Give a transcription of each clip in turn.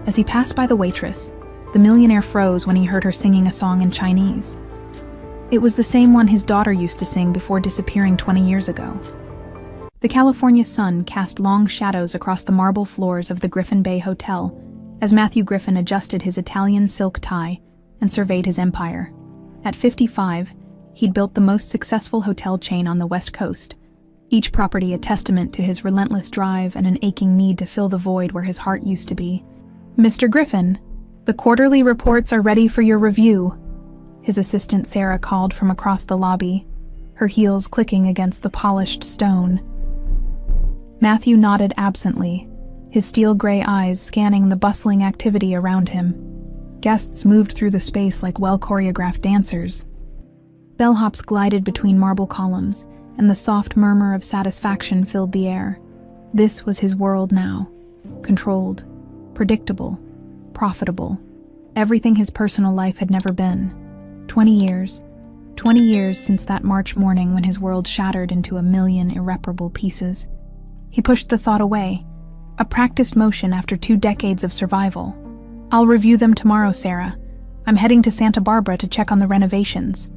As he passed by the waitress, the millionaire froze when he heard her singing a song in Chinese. It was the same one his daughter used to sing before disappearing 20 years ago. The California sun cast long shadows across the marble floors of the Griffin Bay Hotel as Matthew Griffin adjusted his Italian silk tie and surveyed his empire. At 55, he'd built the most successful hotel chain on the West Coast, each property a testament to his relentless drive and an aching need to fill the void where his heart used to be. "Mr. Griffin, the quarterly reports are ready for your review," his assistant Sarah called from across the lobby, her heels clicking against the polished stone. Matthew nodded absently, his steel-gray eyes scanning the bustling activity around him. Guests moved through the space like well-choreographed dancers. Bellhops glided between marble columns, and the soft murmur of satisfaction filled the air. This was his world now. Controlled, predictable, profitable. Everything his personal life had never been. 20 years. 20 years since that March morning when his world shattered into a million irreparable pieces. He pushed the thought away, a practiced motion after 2 decades of survival. "I'll review them tomorrow, Sarah. I'm heading to Santa Barbara to check on the renovations."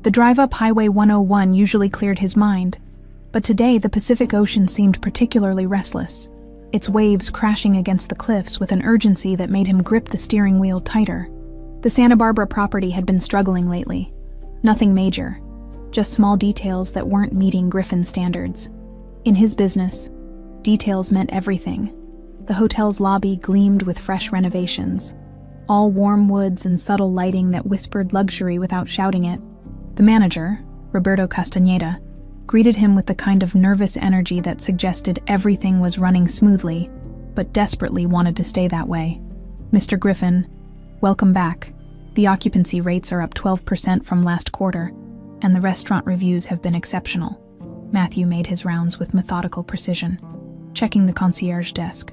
The drive up Highway 101 usually cleared his mind, but today the Pacific Ocean seemed particularly restless, its waves crashing against the cliffs with an urgency that made him grip the steering wheel tighter. The Santa Barbara property had been struggling lately. Nothing major, just small details that weren't meeting Griffin standards. In his business, details meant everything. The hotel's lobby gleamed with fresh renovations, all warm woods and subtle lighting that whispered luxury without shouting it. The manager, Roberto Castaneda, greeted him with the kind of nervous energy that suggested everything was running smoothly, but desperately wanted to stay that way. "Mr. Griffin, welcome back. The occupancy rates are up 12% from last quarter, and the restaurant reviews have been exceptional." Matthew made his rounds with methodical precision, checking the concierge desk,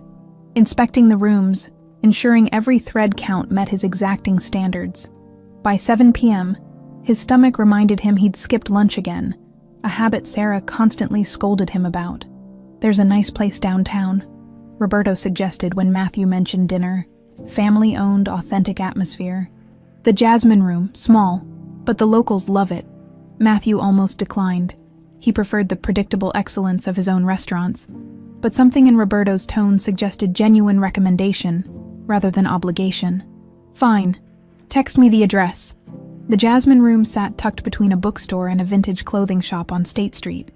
inspecting the rooms, ensuring every thread count met his exacting standards. By 7 p.m., his stomach reminded him he'd skipped lunch again, a habit Sarah constantly scolded him about. "There's a nice place downtown," Roberto suggested when Matthew mentioned dinner. Family-owned, authentic atmosphere. "The Jasmine Room, small, but the locals love it." Matthew almost declined. He preferred the predictable excellence of his own restaurants, but something in Roberto's tone suggested genuine recommendation, rather than obligation. "Fine. Text me the address." The Jasmine Room sat tucked between a bookstore and a vintage clothing shop on State Street,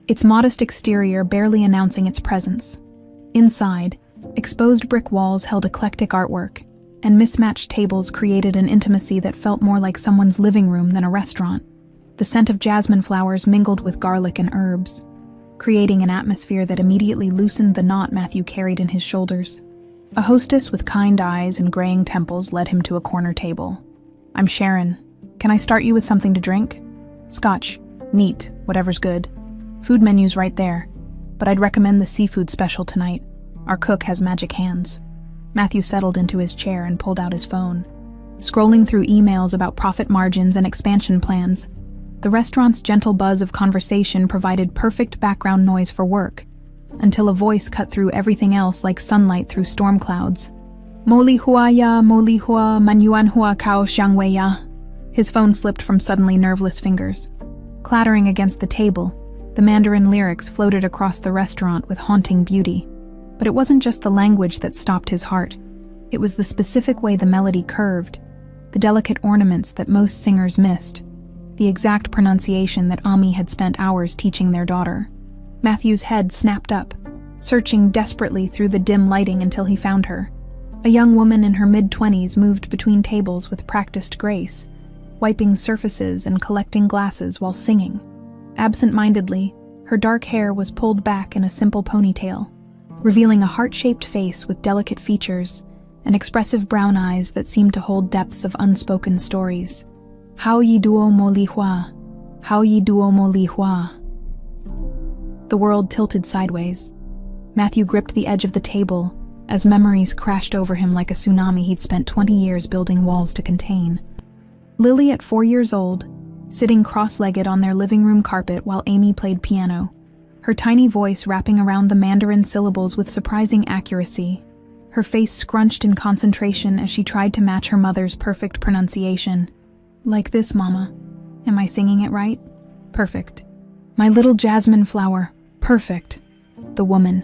its modest exterior barely announcing its presence. Inside, exposed brick walls held eclectic artwork, and mismatched tables created an intimacy that felt more like someone's living room than a restaurant. The scent of jasmine flowers mingled with garlic and herbs, creating an atmosphere that immediately loosened the knot Matthew carried in his shoulders. A hostess with kind eyes and graying temples led him to a corner table. "I'm Sharon. Can I start you with something to drink?" "Scotch. Neat. Whatever's good. Food menu's right there. But I'd recommend the seafood special tonight. Our cook has magic hands." Matthew settled into his chair and pulled out his phone, scrolling through emails about profit margins and expansion plans. The restaurant's gentle buzz of conversation provided perfect background noise for work, until a voice cut through everything else like sunlight through storm clouds. "Moli hua ya, moli hua, manyuan hua kao xiangwei ya." His phone slipped from suddenly nerveless fingers. Clattering against the table, the Mandarin lyrics floated across the restaurant with haunting beauty. But it wasn't just the language that stopped his heart. It was the specific way the melody curved, the delicate ornaments that most singers missed, the exact pronunciation that Ami had spent hours teaching their daughter. Matthew's head snapped up, searching desperately through the dim lighting until he found her. A young woman in her mid-20s moved between tables with practiced grace, wiping surfaces and collecting glasses while singing. Absent-mindedly, her dark hair was pulled back in a simple ponytail, revealing a heart-shaped face with delicate features and expressive brown eyes that seemed to hold depths of unspoken stories. "How yi duo mo li hua, how yi duo mo li hua." The world tilted sideways. Matthew gripped the edge of the table as memories crashed over him like a tsunami he'd spent 20 years building walls to contain. Lily at 4 years old, sitting cross-legged on their living room carpet while Amy played piano, her tiny voice wrapping around the Mandarin syllables with surprising accuracy. her face scrunched in concentration as she tried to match her mother's perfect pronunciation. "Like this, Mama. Am I singing it right? Perfect. My little jasmine flower. Perfect." The woman,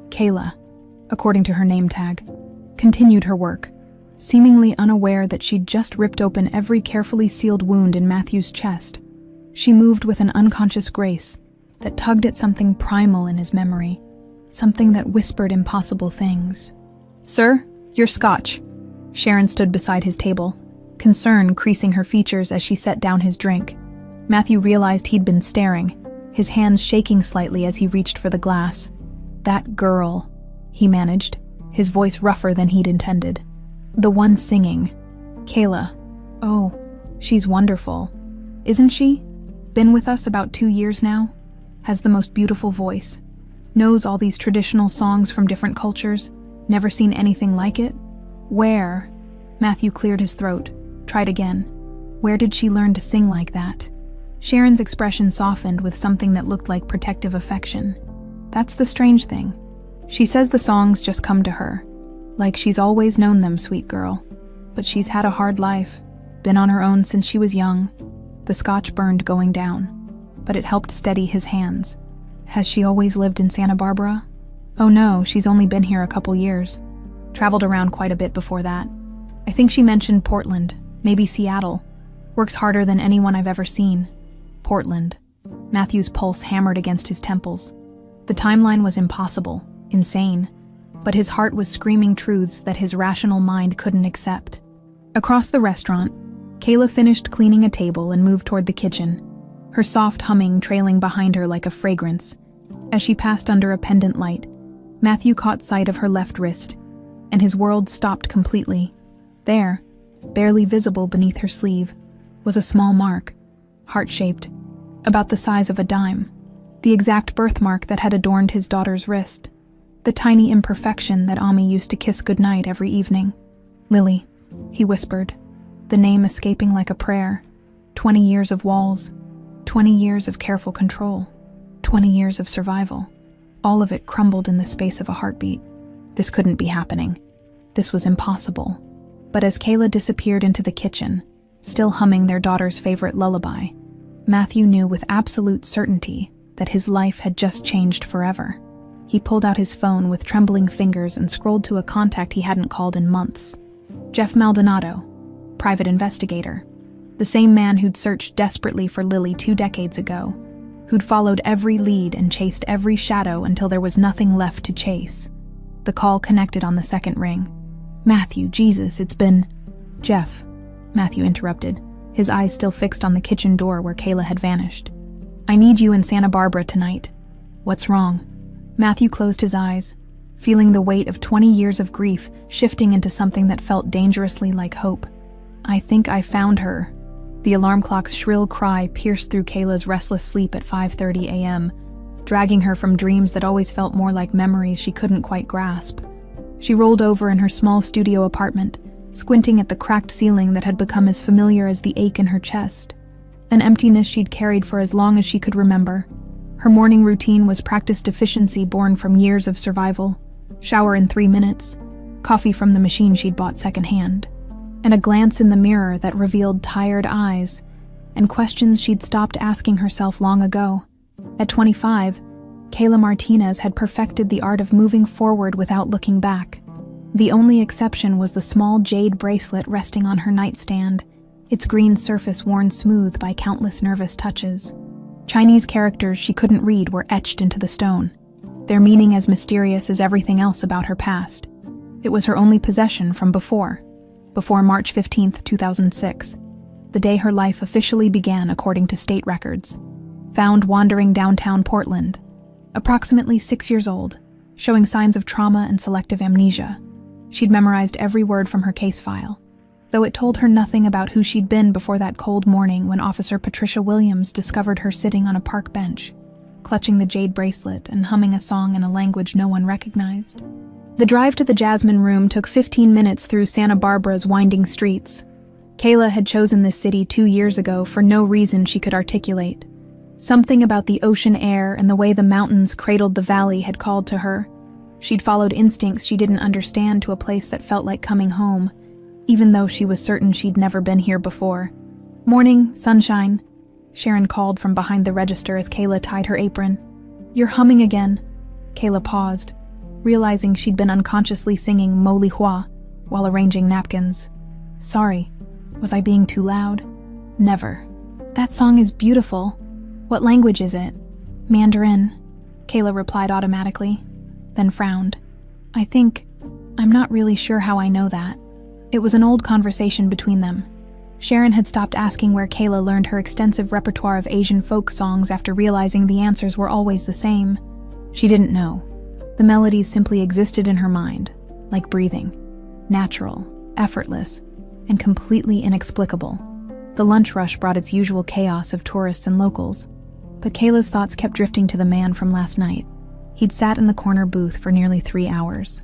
Kayla, according to her name tag, continued her work, seemingly unaware that she'd just ripped open every carefully sealed wound in Matthew's chest. She moved with an unconscious grace that tugged at something primal in his memory, something that whispered impossible things. "Sir, your scotch." Sharon stood beside his table, concern creasing her features as she set down his drink. Matthew realized he'd been staring, his hands shaking slightly as he reached for the glass. "That girl," he managed, his voice rougher than he'd intended. "The one singing. Kayla. Oh, she's wonderful. Isn't she? Been with us about 2 years now. Has the most beautiful voice. Knows all these traditional songs from different cultures. Never seen anything like it. Where?" Matthew cleared his throat, tried again. "Where did she learn to sing like that?" Sharon's expression softened with something that looked like protective affection. "That's the strange thing. She says the songs just come to her. Like she's always known them, sweet girl. But she's had a hard life, been on her own since she was young." The scotch burned going down, but it helped steady his hands. "Has she always lived in Santa Barbara?" "Oh no, she's only been here a couple years. Traveled around quite a bit before that. I think she mentioned Portland, maybe Seattle. Works harder than anyone I've ever seen." Portland. Matthew's pulse hammered against his temples. The timeline was impossible, insane, but his heart was screaming truths that his rational mind couldn't accept. Across the restaurant, Kayla finished cleaning a table and moved toward the kitchen, her soft humming trailing behind her like a fragrance. As she passed under a pendant light, Matthew caught sight of her left wrist, and his world stopped completely. There, barely visible beneath her sleeve, was a small mark, heart-shaped, about the size of a dime, the exact birthmark that had adorned his daughter's wrist, the tiny imperfection that Ami used to kiss goodnight every evening. "Lily," he whispered, the name escaping like a prayer. 20 years of walls, 20 years of careful control, 20 years of survival. All of it crumbled in the space of a heartbeat. This couldn't be happening. This was impossible. But as Kayla disappeared into the kitchen, still humming their daughter's favorite lullaby, Matthew knew with absolute certainty that his life had just changed forever. He pulled out his phone with trembling fingers and scrolled to a contact he hadn't called in months. Jeff Maldonado, private investigator. The same man who'd searched desperately for Lily 2 decades ago, who'd followed every lead and chased every shadow until there was nothing left to chase. The call connected on the second ring. "Matthew, Jesus, it's been—" "Jeff," Matthew interrupted, his eyes still fixed on the kitchen door where Kayla had vanished. "I need you in Santa Barbara tonight." "What's wrong?" Matthew closed his eyes, feeling the weight of 20 years of grief shifting into something that felt dangerously like hope. "I think I found her." The alarm clock's shrill cry pierced through Kayla's restless sleep at 5:30 a.m., dragging her from dreams that always felt more like memories she couldn't quite grasp. She rolled over in her small studio apartment, squinting at the cracked ceiling that had become as familiar as the ache in her chest, an emptiness she'd carried for as long as she could remember. Her morning routine was practiced efficiency born from years of survival: shower in 3 minutes, coffee from the machine she'd bought secondhand, and a glance in the mirror that revealed tired eyes and questions she'd stopped asking herself long ago. At 25, Kayla Martinez had perfected the art of moving forward without looking back. The only exception was the small jade bracelet resting on her nightstand, its green surface worn smooth by countless nervous touches. Chinese characters she couldn't read were etched into the stone, their meaning as mysterious as everything else about her past. It was her only possession from before March 15, 2006, the day her life officially began according to state records. Found wandering downtown Portland, approximately 6 years old, showing signs of trauma and selective amnesia. She'd memorized every word from her case file, though it told her nothing about who she'd been before that cold morning when Officer Patricia Williams discovered her sitting on a park bench, clutching the jade bracelet and humming a song in a language no one recognized. The drive to the Jasmine Room took 15 minutes through Santa Barbara's winding streets. Kayla had chosen this city 2 years ago for no reason she could articulate. Something about the ocean air and the way the mountains cradled the valley had called to her. She'd followed instincts she didn't understand to a place that felt like coming home, even though she was certain she'd never been here before. "Morning, sunshine," Sharon called from behind the register as Kayla tied her apron. "You're humming again." Kayla paused, realizing she'd been unconsciously singing Mo Li Hua while arranging napkins. "Sorry, was I being too loud?" "Never." "That song is beautiful. What language is it?" "Mandarin," Kayla replied automatically, then frowned. I'm not really sure how I know that." It was an old conversation between them. Sharon had stopped asking where Kayla learned her extensive repertoire of Asian folk songs after realizing the answers were always the same. She didn't know. The melodies simply existed in her mind, like breathing, natural, effortless, and completely inexplicable. The lunch rush brought its usual chaos of tourists and locals, but Kayla's thoughts kept drifting to the man from last night. He'd sat in the corner booth for nearly 3 hours,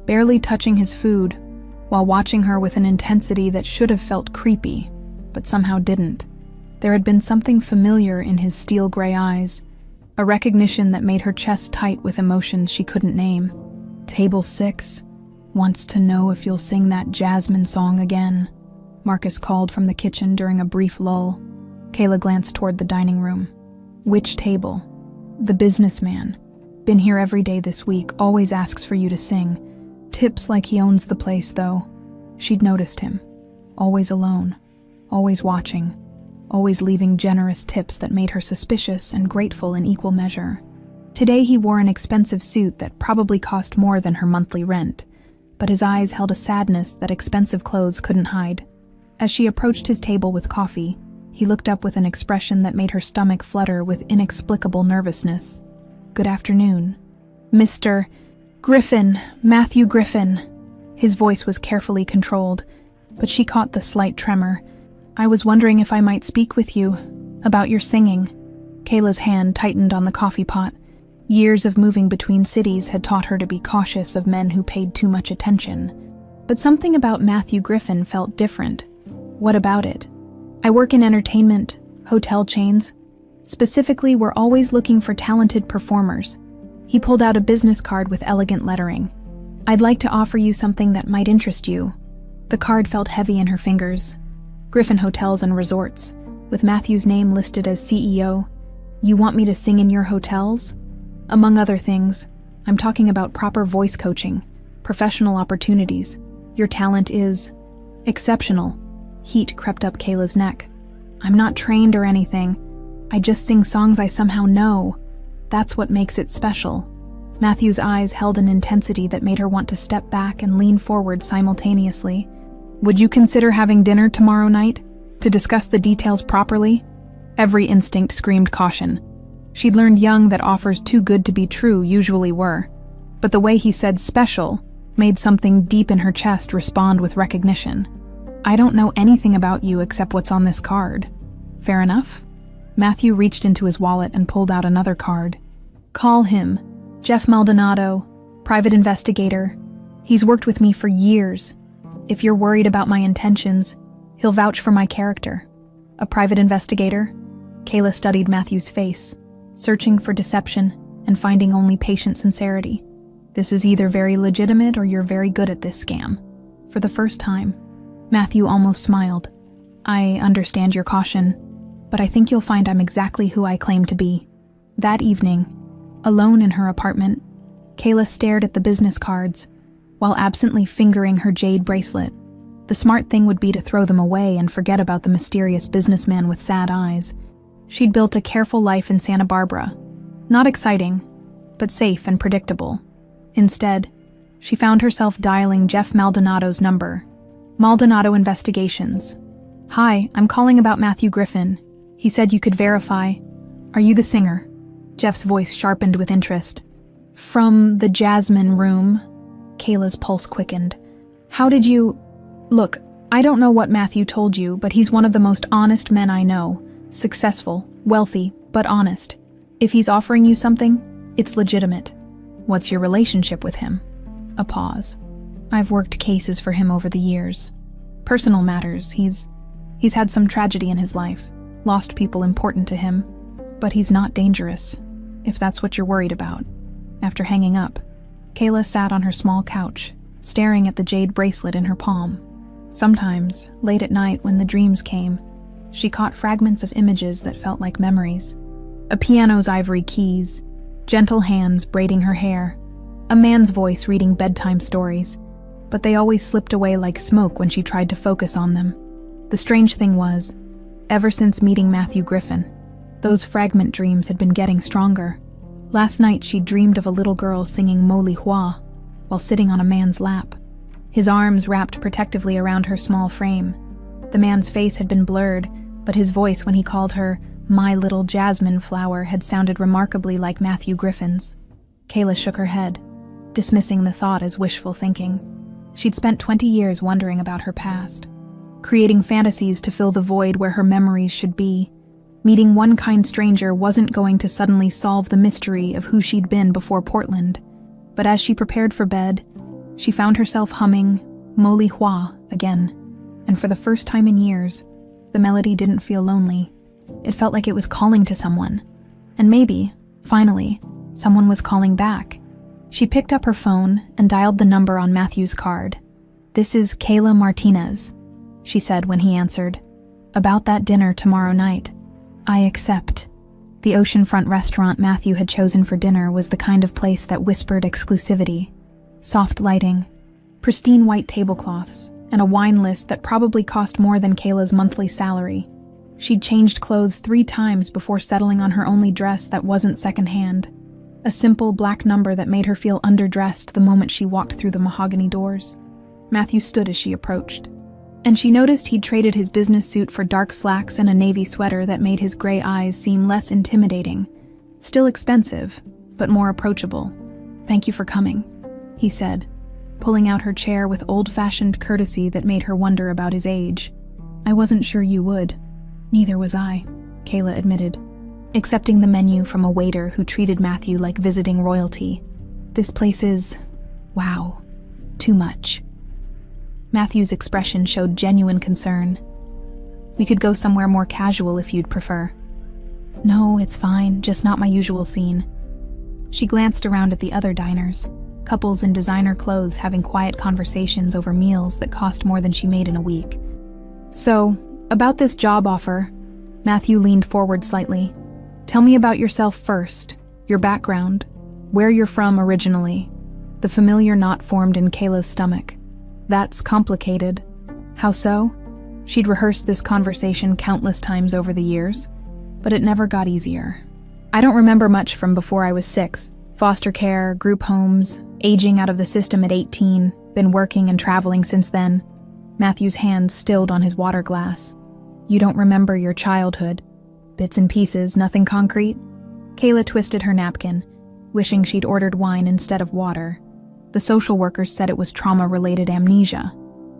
barely touching his food, while watching her with an intensity that should have felt creepy, but somehow didn't. There had been something familiar in his steel gray eyes, a recognition that made her chest tight with emotions she couldn't name. "Table 6 wants to know if you'll sing that Jasmine song again," Marcus called from the kitchen during a brief lull. Kayla glanced toward the dining room. "Which table?" "The businessman. Been here every day this week, always asks for you to sing. Tips like he owns the place, though." She'd noticed him. Always alone. Always watching. Always leaving generous tips that made her suspicious and grateful in equal measure. Today he wore an expensive suit that probably cost more than her monthly rent, but his eyes held a sadness that expensive clothes couldn't hide. As she approached his table with coffee, he looked up with an expression that made her stomach flutter with inexplicable nervousness. "Good afternoon." "Mr. Griffin, Matthew Griffin." His voice was carefully controlled, but she caught the slight tremor. "I was wondering if I might speak with you about your singing." Kayla's hand tightened on the coffee pot. Years of moving between cities had taught her to be cautious of men who paid too much attention. But something about Matthew Griffin felt different. "What about it?" "I work in entertainment, hotel chains. Specifically, we're always looking for talented performers." He pulled out a business card with elegant lettering. "I'd like to offer you something that might interest you." The card felt heavy in her fingers. "Griffin Hotels and Resorts, with Matthew's name listed as CEO. You want me to sing in your hotels? Among other things, I'm talking about proper voice coaching, professional opportunities. Your talent is exceptional." Heat crept up Kayla's neck. "I'm not trained or anything. I just sing songs I somehow know. That's what makes it special." Matthew's eyes held an intensity that made her want to step back and lean forward simultaneously. "Would you consider having dinner tomorrow night to discuss the details properly?" Every instinct screamed caution. She'd learned young that offers too good to be true usually were, but the way he said special made something deep in her chest respond with recognition. "I don't know anything about you except what's on this card." "Fair enough." Matthew reached into his wallet and pulled out another card. "Call him Jeff Maldonado, private investigator. He's worked with me for years. If you're worried about my intentions, he'll vouch for my character." "A private investigator?" Kayla studied Matthew's face, searching for deception and finding only patient sincerity. "This is either very legitimate or you're very good at this scam." For the first time, Matthew almost smiled. "I understand your caution, but I think you'll find I'm exactly who I claim to be." That evening, alone in her apartment, Kayla stared at the business cards while absently fingering her jade bracelet. The smart thing would be to throw them away and forget about the mysterious businessman with sad eyes. She'd built a careful life in Santa Barbara. Not exciting, but safe and predictable. Instead, she found herself dialing Jeff Maldonado's number. "Maldonado Investigations. Hi, I'm calling about Matthew Griffin. He said you could verify. Are you the singer?" Jeff's voice sharpened with interest. "From the Jasmine Room." Kayla's pulse quickened. "How did you—" "Look, I don't know what Matthew told you, but he's one of the most honest men I know. Successful, wealthy, but honest. If he's offering you something, it's legitimate." "What's your relationship with him?" A pause. "I've worked cases for him over the years. Personal matters. He's had some tragedy in his life, lost people important to him, but he's not dangerous, if that's what you're worried about." After hanging up, Kayla sat on her small couch, staring at the jade bracelet in her palm. Sometimes, late at night when the dreams came, she caught fragments of images that felt like memories. A piano's ivory keys, gentle hands braiding her hair, a man's voice reading bedtime stories, but they always slipped away like smoke when she tried to focus on them. The strange thing was, ever since meeting Matthew Griffin, those fragment dreams had been getting stronger. Last night she dreamed of a little girl singing Mo Li Hua while sitting on a man's lap, his arms wrapped protectively around her small frame. The man's face had been blurred, but his voice when he called her "my little jasmine flower" had sounded remarkably like Matthew Griffin's. Kayla shook her head, dismissing the thought as wishful thinking. She'd spent 20 years wondering about her past, creating fantasies to fill the void where her memories should be. Meeting one kind stranger wasn't going to suddenly solve the mystery of who she'd been before Portland, but as she prepared for bed, she found herself humming Mo Li Hua again, and for the first time in years, the melody didn't feel lonely. It felt like it was calling to someone, and maybe, finally, someone was calling back. She picked up her phone and dialed the number on Matthew's card. "This is Kayla Martinez," she said when he answered. "About that dinner tomorrow night. I accept." The oceanfront restaurant Matthew had chosen for dinner was the kind of place that whispered exclusivity. Soft lighting, pristine white tablecloths, and a wine list that probably cost more than Kayla's monthly salary. She'd changed clothes 3 times before settling on her only dress that wasn't secondhand. A simple black number that made her feel underdressed the moment she walked through the mahogany doors. Matthew stood as she approached, and she noticed he'd traded his business suit for dark slacks and a navy sweater that made his gray eyes seem less intimidating. Still expensive, but more approachable. "Thank you for coming," he said, pulling out her chair with old-fashioned courtesy that made her wonder about his age. "I wasn't sure you would." "Neither was I," Kayla admitted, accepting the menu from a waiter who treated Matthew like visiting royalty. "This place is, wow, too much." Matthew's expression showed genuine concern. "We could go somewhere more casual if you'd prefer." "No, it's fine, just not my usual scene." She glanced around at the other diners, couples in designer clothes having quiet conversations over meals that cost more than she made in a week. "So, about this job offer," Matthew leaned forward slightly. "Tell me about yourself first, your background, where you're from originally." The familiar knot formed in Kayla's stomach. "That's complicated." How so? She'd rehearsed this conversation countless times over the years, but it never got easier. "I don't remember much from before I was 6. Foster care, group homes, aging out of the system at 18, been working and traveling since then." Matthew's hand stilled on his water glass. "You don't remember your childhood? Bits and pieces, nothing concrete?" Kayla twisted her napkin, wishing she'd ordered wine instead of water. The social workers said it was trauma-related amnesia.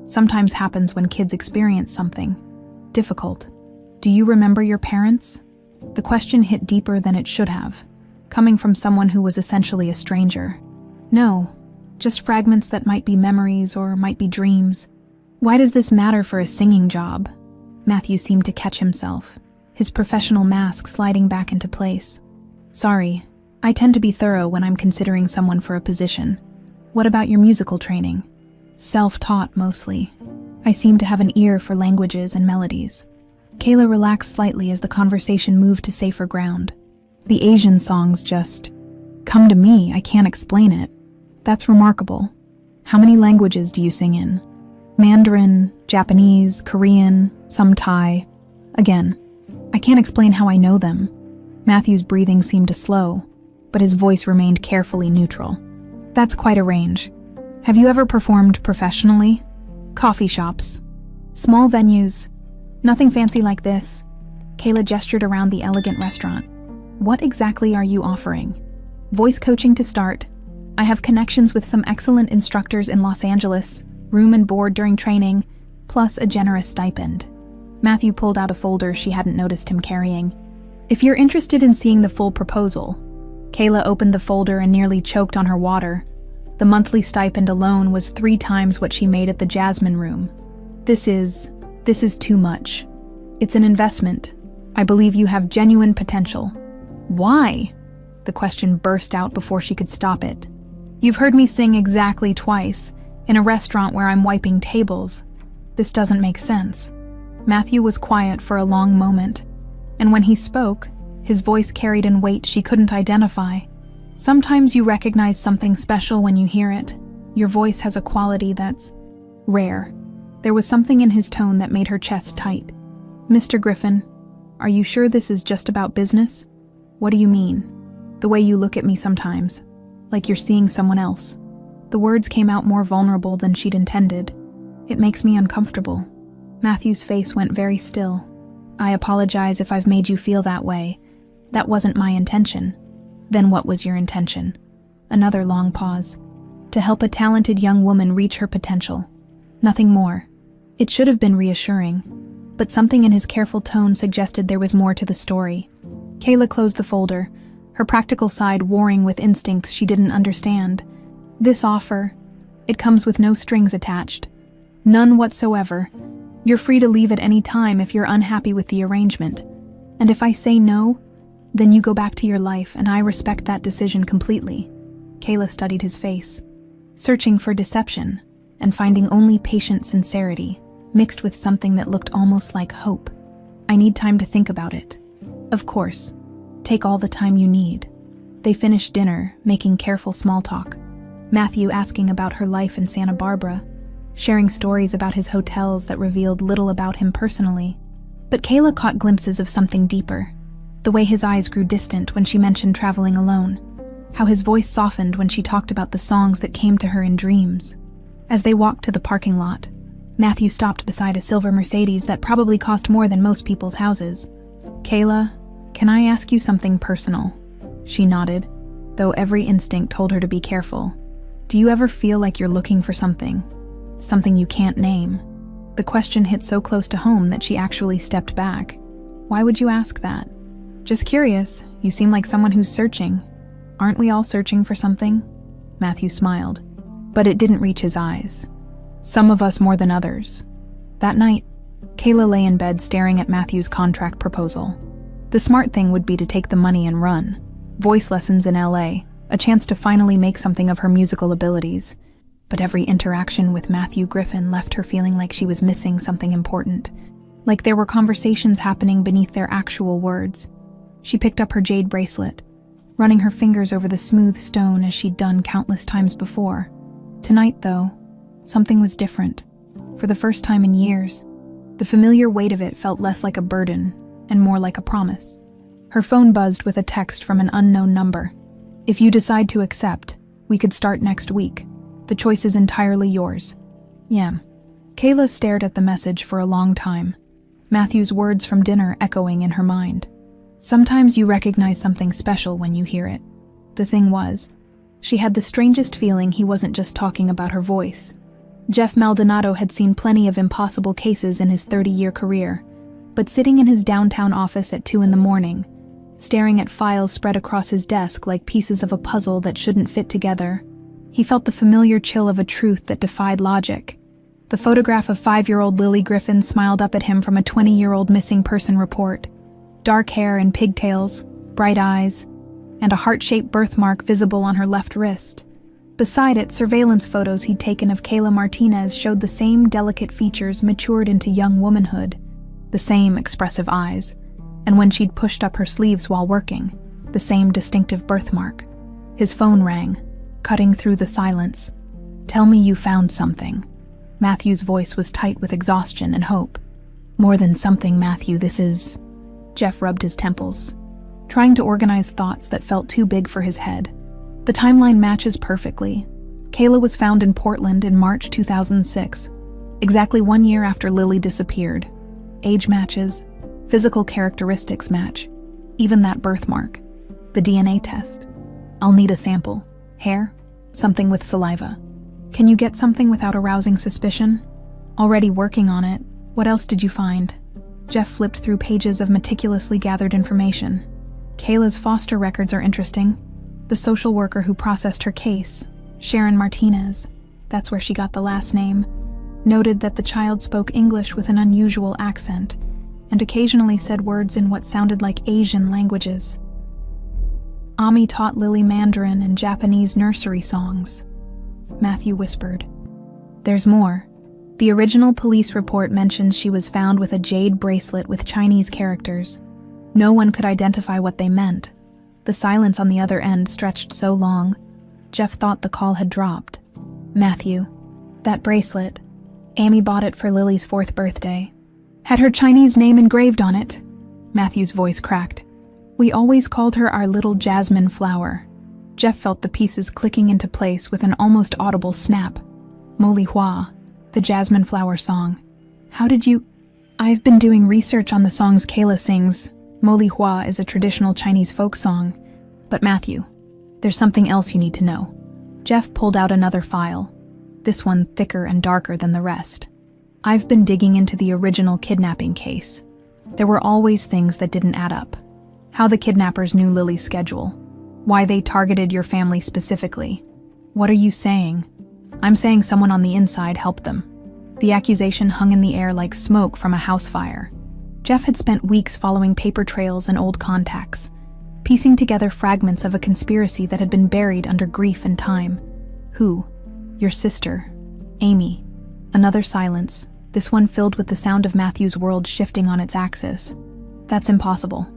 Sometimes happens when kids experience something difficult. "Do you remember your parents?" The question hit deeper than it should have, coming from someone who was essentially a stranger. "No, just fragments that might be memories or might be dreams." "Why does this matter for a singing job?" Matthew seemed to catch himself, his professional mask sliding back into place. "Sorry, I tend to be thorough when I'm considering someone for a position." "What about your musical training?" "Self-taught, mostly. I seem to have an ear for languages and melodies." Kayla relaxed slightly as the conversation moved to safer ground. "The Asian songs just come to me, I can't explain it." "That's remarkable. How many languages do you sing in?" "Mandarin, Japanese, Korean, some Thai." Again, "I can't explain how I know them." Matthew's breathing seemed to slow, but his voice remained carefully neutral. "That's quite a range. Have you ever performed professionally?" "Coffee shops. Small venues. Nothing fancy like this." Kayla gestured around the elegant restaurant. "What exactly are you offering?" "Voice coaching to start. I have connections with some excellent instructors in Los Angeles, room and board during training, plus a generous stipend." Matthew pulled out a folder she hadn't noticed him carrying. "If you're interested in seeing the full proposal." Kayla opened the folder and nearly choked on her water. The monthly stipend alone was 3 times what she made at the Jasmine Room. This is too much. It's an investment. I believe you have genuine potential." "Why?" The question burst out before she could stop it. You've heard me sing exactly twice, in a restaurant where I'm wiping tables. This doesn't make sense. Matthew was quiet for a long moment, and when he spoke, his voice carried in weight she couldn't identify. Sometimes you recognize something special when you hear it. Your voice has a quality that's rare. There was something in his tone that made her chest tight. Mr. Griffin, are you sure this is just about business? What do you mean? The way you look at me sometimes, like you're seeing someone else. The words came out more vulnerable than she'd intended. It makes me uncomfortable. Matthew's face went very still. I apologize if I've made you feel that way. That wasn't my intention. Then what was your intention? Another long pause. To help a talented young woman reach her potential. Nothing more. It should have been reassuring, but something in his careful tone suggested there was more to the story. Kayla closed the folder, her practical side warring with instincts she didn't understand. This offer, it comes with no strings attached. None whatsoever. You're free to leave at any time if you're unhappy with the arrangement. And if I say no, then you go back to your life, and I respect that decision completely. Kayla studied his face, searching for deception, and finding only patient sincerity, mixed with something that looked almost like hope. I need time to think about it. Of course. Take all the time you need. They finished dinner, making careful small talk. Matthew asking about her life in Santa Barbara, sharing stories about his hotels that revealed little about him personally. But Kayla caught glimpses of something deeper. The way his eyes grew distant when she mentioned traveling alone. How his voice softened when she talked about the songs that came to her in dreams. As they walked to the parking lot, Matthew stopped beside a silver Mercedes that probably cost more than most people's houses. Kayla, can I ask you something personal? She nodded, though every instinct told her to be careful. Do you ever feel like you're looking for something? Something you can't name? The question hit so close to home that she actually stepped back. Why would you ask that? Just curious. You seem like someone who's searching. Aren't we all searching for something? Matthew smiled, but it didn't reach his eyes. Some of us more than others. That night, Kayla lay in bed staring at Matthew's contract proposal. The smart thing would be to take the money and run. Voice lessons in LA, a chance to finally make something of her musical abilities. But every interaction with Matthew Griffin left her feeling like she was missing something important. Like there were conversations happening beneath their actual words. She picked up her jade bracelet, running her fingers over the smooth stone as she'd done countless times before. Tonight, though, something was different. For the first time in years, the familiar weight of it felt less like a burden and more like a promise. Her phone buzzed with a text from an unknown number. If you decide to accept, we could start next week. The choice is entirely yours. Yam. Kayla stared at the message for a long time, Matthew's words from dinner echoing in her mind. Sometimes you recognize something special when you hear it. The thing was, she had the strangest feeling he wasn't just talking about her voice. Jeff Maldonado had seen plenty of impossible cases in his 30-year career, but sitting in his downtown office at 2 a.m, staring at files spread across his desk like pieces of a puzzle that shouldn't fit together, he felt the familiar chill of a truth that defied logic. The photograph of 5-year-old Lily Griffin smiled up at him from a 20-year-old missing person report. Dark hair and pigtails, bright eyes, and a heart-shaped birthmark visible on her left wrist. Beside it, surveillance photos he'd taken of Kayla Martinez showed the same delicate features matured into young womanhood, the same expressive eyes, and when she'd pushed up her sleeves while working, the same distinctive birthmark. His phone rang, cutting through the silence. Tell me you found something. Matthew's voice was tight with exhaustion and hope. More than something, Matthew, this is... Jeff rubbed his temples, trying to organize thoughts that felt too big for his head. The timeline matches perfectly. Kayla was found in Portland in March 2006, exactly 1 year after Lily disappeared. Age matches, physical characteristics match, even that birthmark. The DNA test. I'll need a sample. Hair? Something with saliva. Can you get something without arousing suspicion? Already working on it. What else did you find? Jeff flipped through pages of meticulously gathered information. Kayla's foster records are interesting. The social worker who processed her case, Sharon Martinez, that's where she got the last name, noted that the child spoke English with an unusual accent and occasionally said words in what sounded like Asian languages. Ami taught Lily Mandarin and Japanese nursery songs. Matthew whispered. There's more. The original police report mentions she was found with a jade bracelet with Chinese characters. No one could identify what they meant. The silence on the other end stretched so long, Jeff thought the call had dropped. Matthew, that bracelet. Amy bought it for Lily's 4th birthday. Had her Chinese name engraved on it. Matthew's voice cracked. We always called her our little jasmine flower. Jeff felt the pieces clicking into place with an almost audible snap. Moli Hua, the jasmine flower song. How did you... I've been doing research on the songs Kayla sings. Moli Hua is a traditional Chinese folk song. But Matthew, there's something else you need to know. Jeff pulled out another file, this one thicker and darker than the rest. I've been digging into the original kidnapping case. There were always things that didn't add up. How the kidnappers knew Lily's schedule. Why they targeted your family specifically. What are you saying? I'm saying someone on the inside helped them. The accusation hung in the air like smoke from a house fire. Jeff had spent weeks following paper trails and old contacts, piecing together fragments of a conspiracy that had been buried under grief and time. Who? Your sister. Amy. Another silence, this one filled with the sound of Matthew's world shifting on its axis. That's impossible.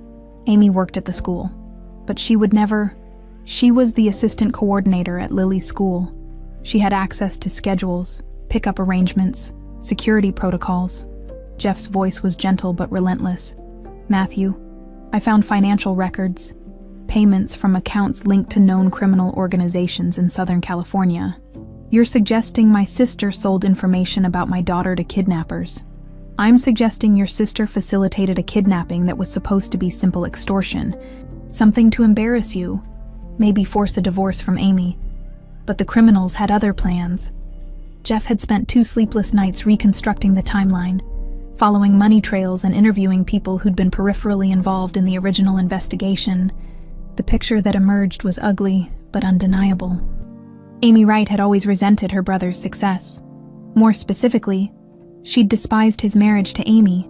Amy worked at the school. But she would never... She was the assistant coordinator at Lily's school. She had access to schedules, pickup arrangements, security protocols. Jeff's voice was gentle but relentless. Matthew, I found financial records, payments from accounts linked to known criminal organizations in Southern California. You're suggesting my sister sold information about my daughter to kidnappers. I'm suggesting your sister facilitated a kidnapping that was supposed to be simple extortion, something to embarrass you, maybe force a divorce from Amy. But the criminals had other plans. Jeff had spent 2 sleepless nights reconstructing the timeline, following money trails and interviewing people who'd been peripherally involved in the original investigation. The picture that emerged was ugly, but undeniable. Amy Wright had always resented her brother's success. More specifically, she'd despised his marriage to Amy,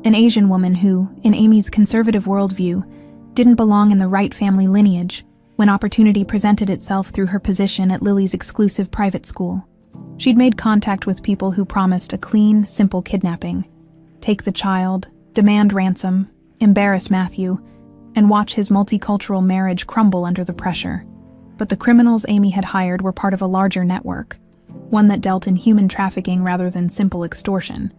an Asian woman who, in Amy's conservative worldview, didn't belong in the Wright family lineage when opportunity presented itself through her position at Lily's exclusive private school. She'd made contact with people who promised a clean, simple kidnapping. Take the child, demand ransom, embarrass Matthew, and watch his multicultural marriage crumble under the pressure. But the criminals Amy had hired were part of a larger network, one that dealt in human trafficking rather than simple extortion.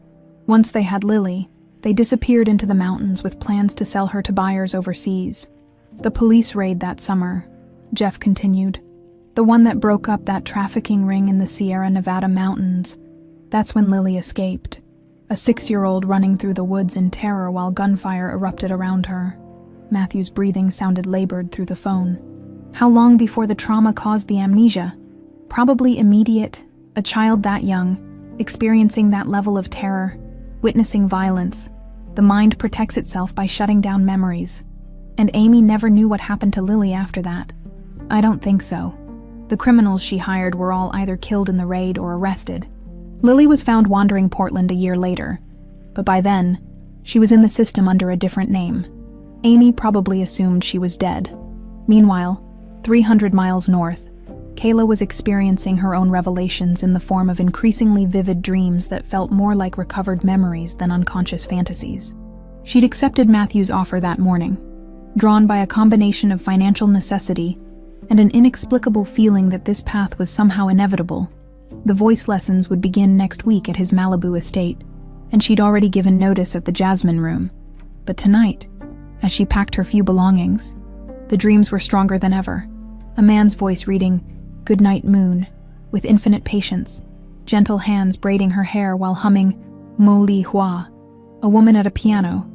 Once they had Lily, they disappeared into the mountains with plans to sell her to buyers overseas. The police raid that summer, Jeff continued, the one that broke up that trafficking ring in the Sierra Nevada mountains, that's when Lily escaped, a 6-year-old running through the woods in terror while gunfire erupted around her. Matthew's breathing sounded labored through the phone. How long before the trauma caused the amnesia? Probably immediate. A child that young, experiencing that level of terror, witnessing violence, the mind protects itself by shutting down memories. And Amy never knew what happened to Lily after that. I don't think so. The criminals she hired were all either killed in the raid or arrested. Lily was found wandering Portland a year later, but by then, she was in the system under a different name. Amy probably assumed she was dead. Meanwhile, 300 miles north, Kayla was experiencing her own revelations in the form of increasingly vivid dreams that felt more like recovered memories than unconscious fantasies. She'd accepted Matthew's offer that morning, drawn by a combination of financial necessity and an inexplicable feeling that this path was somehow inevitable. The voice lessons would begin next week at his Malibu estate, and she'd already given notice at the Jasmine Room. But tonight, as she packed her few belongings, the dreams were stronger than ever. A man's voice reading, "Goodnight Moon," with infinite patience, gentle hands braiding her hair while humming Mo Li Hua, a woman at a piano,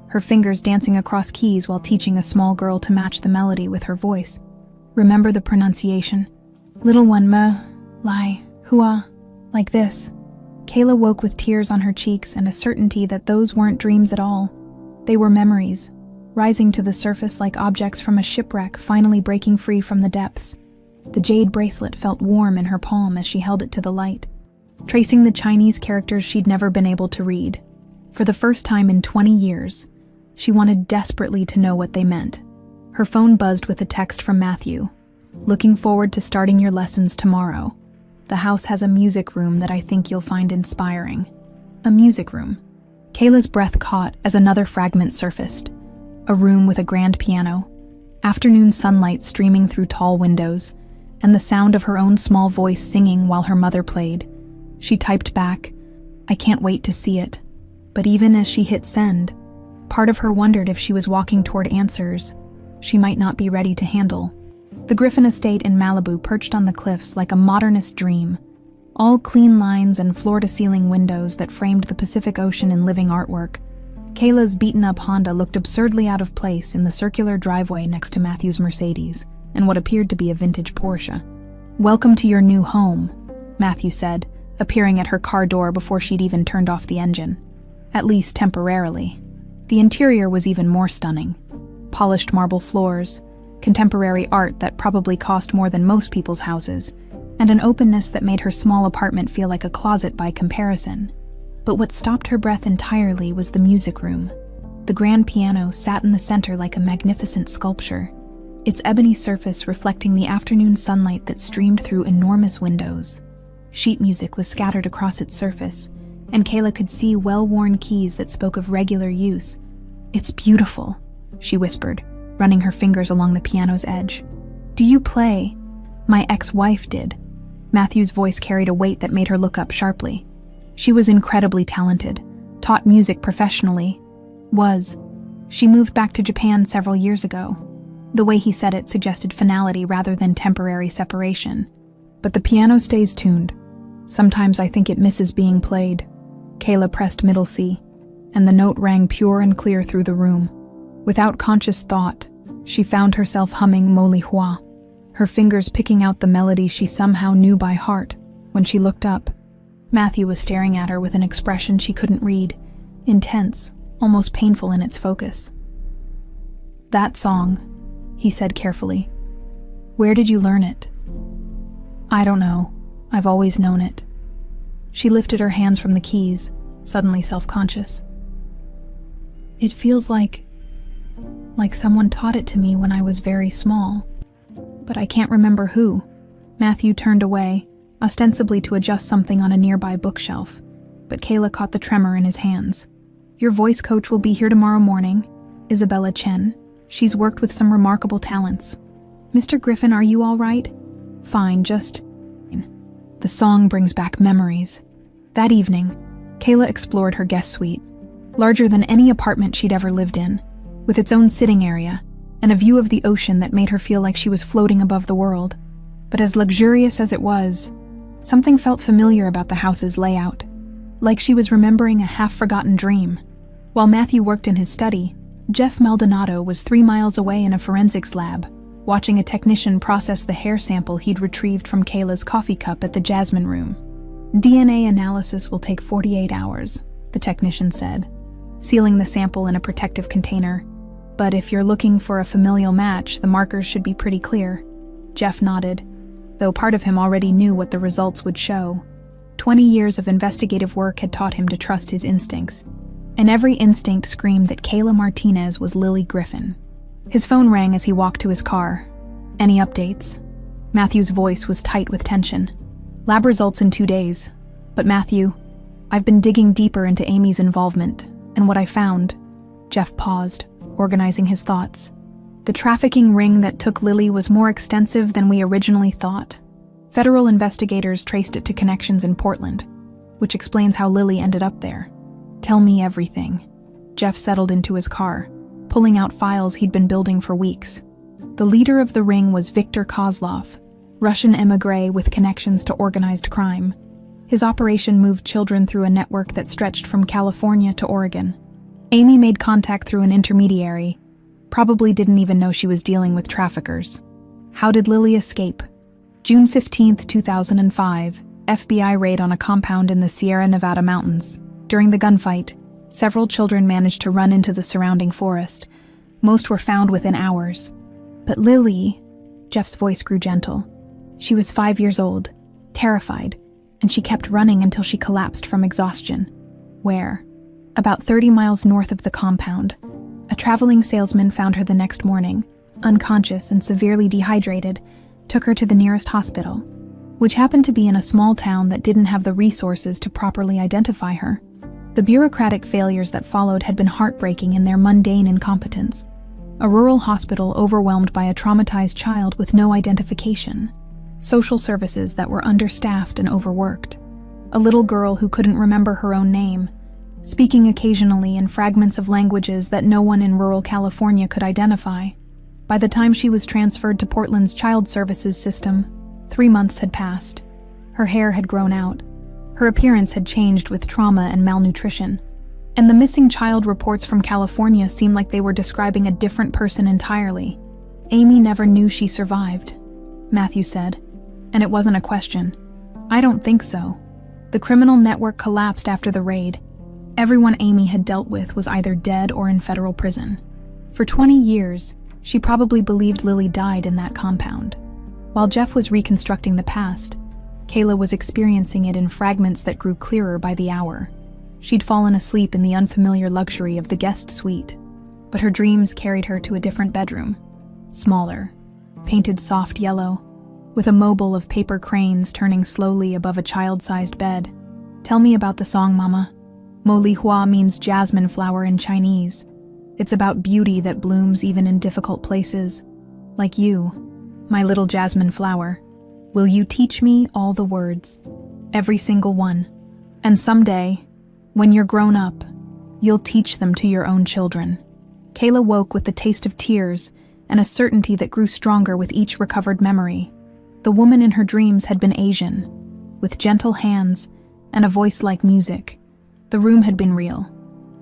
her fingers dancing across keys while teaching a small girl to match the melody with her voice. Remember the pronunciation. Little one Mo, Lai, Hua, like this. Kayla woke with tears on her cheeks and a certainty that those weren't dreams at all. They were memories, rising to the surface like objects from a shipwreck finally breaking free from the depths. The jade bracelet felt warm in her palm as she held it to the light, tracing the Chinese characters she'd never been able to read. For the first time in 20 years, she wanted desperately to know what they meant. Her phone buzzed with a text from Matthew. "Looking forward to starting your lessons tomorrow. The house has a music room that I think you'll find inspiring." A music room. Kayla's breath caught as another fragment surfaced. A room with a grand piano, afternoon sunlight streaming through tall windows, and the sound of her own small voice singing while her mother played. She typed back, "I can't wait to see it." But even as she hit send, part of her wondered if she was walking toward answers she might not be ready to handle. The Griffin estate in Malibu perched on the cliffs like a modernist dream, all clean lines and floor-to-ceiling windows that framed the Pacific Ocean in living artwork. Kayla's beaten-up Honda looked absurdly out of place in the circular driveway next to Matthew's Mercedes and what appeared to be a vintage Porsche. "Welcome to your new home," Matthew said, appearing at her car door before she'd even turned off the engine. At least temporarily. The interior was even more stunning. Polished marble floors, contemporary art that probably cost more than most people's houses, and an openness that made her small apartment feel like a closet by comparison. But what stopped her breath entirely was the music room. The grand piano sat in the center like a magnificent sculpture, its ebony surface reflecting the afternoon sunlight that streamed through enormous windows. Sheet music was scattered across its surface, and Kayla could see well-worn keys that spoke of regular use. "It's beautiful," she whispered, running her fingers along the piano's edge. "Do you play?" "My ex-wife did." Matthew's voice carried a weight that made her look up sharply. She was incredibly talented, taught music professionally. She moved back to Japan several years ago. The way he said it suggested finality rather than temporary separation. "But the piano stays tuned. Sometimes I think it misses being played." Kayla pressed middle C, and the note rang pure and clear through the room. Without conscious thought, she found herself humming Molihua, her fingers picking out the melody she somehow knew by heart. When she looked up, Matthew was staring at her with an expression she couldn't read, intense, almost painful in its focus. "That song," he said carefully. "Where did you learn it?" "I don't know. I've always known it." She lifted her hands from the keys, suddenly self-conscious. "It feels like someone taught it to me when I was very small. But I can't remember who." Matthew turned away, ostensibly to adjust something on a nearby bookshelf, but Kayla caught the tremor in his hands. "Your voice coach will be here tomorrow morning, Isabella Chen. She's worked with some remarkable talents." "Mr. Griffin, are you all right?" "Fine, just..." The song brings back memories. That evening, Kayla explored her guest suite, larger than any apartment she'd ever lived in, with its own sitting area and a view of the ocean that made her feel like she was floating above the world. But as luxurious as it was, something felt familiar about the house's layout, like she was remembering a half-forgotten dream. While Matthew worked in his study, Jeff Maldonado was 3 miles away in a forensics lab, watching a technician process the hair sample he'd retrieved from Kayla's coffee cup at the Jasmine Room. "DNA analysis will take 48 hours, the technician said, sealing the sample in a protective container. "But if you're looking for a familial match, the markers should be pretty clear." Jeff nodded, though part of him already knew what the results would show. 20 years of investigative work had taught him to trust his instincts, and every instinct screamed that Kayla Martinez was Lily Griffin. His phone rang as he walked to his car. "Any updates?" Matthew's voice was tight with tension. "Lab results in 2 days. But Matthew, I've been digging deeper into Amy's involvement, and what I found..." Jeff paused, organizing his thoughts. "The trafficking ring that took Lily was more extensive than we originally thought. Federal investigators traced it to connections in Portland, which explains how Lily ended up there." "Tell me everything." Jeff settled into his car, pulling out files he'd been building for weeks. The leader of the ring was Viktor Kozlov, Russian émigré with connections to organized crime. His operation moved children through a network that stretched from California to Oregon. Amy made contact through an intermediary, probably didn't even know she was dealing with traffickers. How did Lily escape? June 15, 2005, FBI raid on a compound in the Sierra Nevada mountains. During the gunfight, several children managed to run into the surrounding forest. Most were found within hours. But Lily, Jeff's voice grew gentle. She was 5 years old, terrified, and she kept running until she collapsed from exhaustion. Where? About 30 miles north of the compound. A traveling salesman found her the next morning, unconscious and severely dehydrated, took her to the nearest hospital, which happened to be in a small town that didn't have the resources to properly identify her. The bureaucratic failures that followed had been heartbreaking in their mundane incompetence. A rural hospital overwhelmed by a traumatized child with no identification. Social services that were understaffed and overworked. A little girl who couldn't remember her own name, speaking occasionally in fragments of languages that no one in rural California could identify. By the time she was transferred to Portland's child services system, 3 months had passed. Her hair had grown out. Her appearance had changed with trauma and malnutrition. And the missing child reports from California seemed like they were describing a different person entirely. Amy never knew she survived, Matthew said. And it wasn't a question. I don't think so. The criminal network collapsed after the raid. Everyone Amy had dealt with was either dead or in federal prison. For 20 years, she probably believed Lily died in that compound. While Jeff was reconstructing the past, Kayla was experiencing it in fragments that grew clearer by the hour. She'd fallen asleep in the unfamiliar luxury of the guest suite, but her dreams carried her to a different bedroom. Smaller, painted soft yellow, with a mobile of paper cranes turning slowly above a child-sized bed. Tell me about the song, Mama. Mo Li Hua means jasmine flower in Chinese. It's about beauty that blooms even in difficult places. Like you, my little jasmine flower. Will you teach me all the words? Every single one. And someday, when you're grown up, you'll teach them to your own children. Kayla woke with the taste of tears and a certainty that grew stronger with each recovered memory. The woman in her dreams had been Asian, with gentle hands and a voice like music. The room had been real.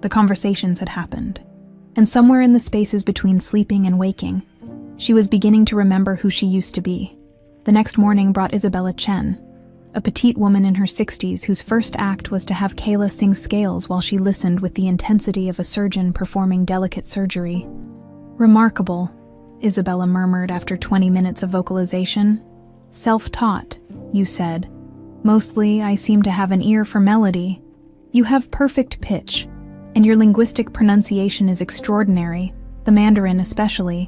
The conversations had happened. And somewhere in the spaces between sleeping and waking, she was beginning to remember who she used to be. The next morning brought Isabella Chen, a petite woman in her 60s whose first act was to have Kayla sing scales while she listened with the intensity of a surgeon performing delicate surgery. Remarkable, Isabella murmured after 20 minutes of vocalization. Self-taught, you said. Mostly, I seem to have an ear for melody. You have perfect pitch, and your linguistic pronunciation is extraordinary, the Mandarin especially.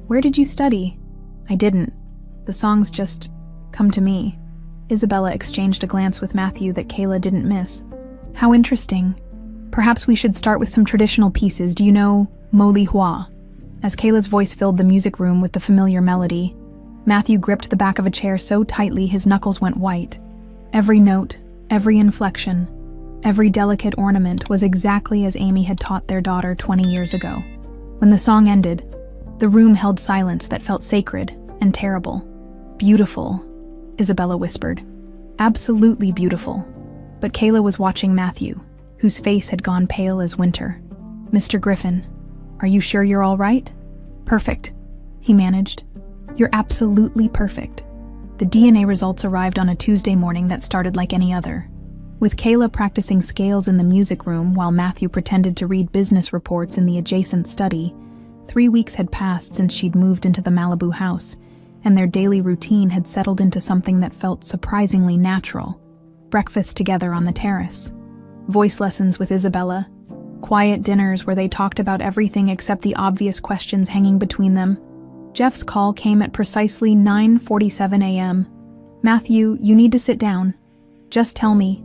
Where did you study? I didn't. The songs just come to me. Isabella exchanged a glance with Matthew that Kayla didn't miss. How interesting. Perhaps we should start with some traditional pieces. Do you know Mo Li Hua? As Kayla's voice filled the music room with the familiar melody, Matthew gripped the back of a chair so tightly his knuckles went white. Every note, every inflection, every delicate ornament was exactly as Amy had taught their daughter 20 years ago. When the song ended, the room held silence that felt sacred and terrible. Beautiful, Isabella whispered. Absolutely beautiful. But Kayla was watching Matthew, whose face had gone pale as winter. Mr. Griffin, are you sure you're all right? Perfect, he managed. You're absolutely perfect. The DNA results arrived on a Tuesday morning that started like any other. With Kayla practicing scales in the music room while Matthew pretended to read business reports in the adjacent study, 3 weeks had passed since she'd moved into the Malibu house, and their daily routine had settled into something that felt surprisingly natural. Breakfast together on the terrace. Voice lessons with Isabella. Quiet dinners where they talked about everything except the obvious questions hanging between them. Jeff's call came at precisely 9:47 a.m. Matthew, you need to sit down. Just tell me.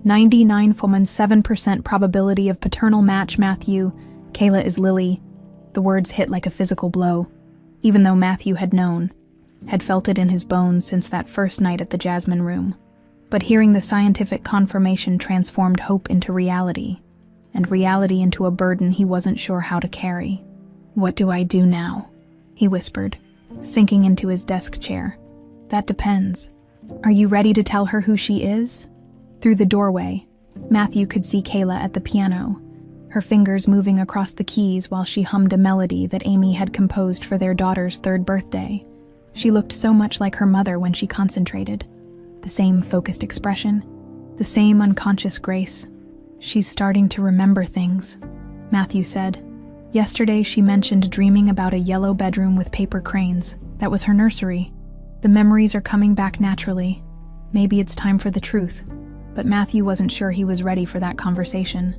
99.7% probability of paternal match, Matthew. Kayla is Lily. The words hit like a physical blow, even though Matthew had known, had felt it in his bones since that first night at the Jasmine Room. But hearing the scientific confirmation transformed hope into reality, and reality into a burden he wasn't sure how to carry. What do I do now? He whispered, sinking into his desk chair. That depends. Are you ready to tell her who she is? Through the doorway, Matthew could see Kayla at the piano, her fingers moving across the keys while she hummed a melody that Amy had composed for their daughter's 3rd birthday. She looked so much like her mother when she concentrated. The same focused expression, the same unconscious grace. She's starting to remember things, Matthew said. Yesterday she mentioned dreaming about a yellow bedroom with paper cranes. That was her nursery. The memories are coming back naturally. Maybe it's time for the truth. But Matthew wasn't sure he was ready for that conversation.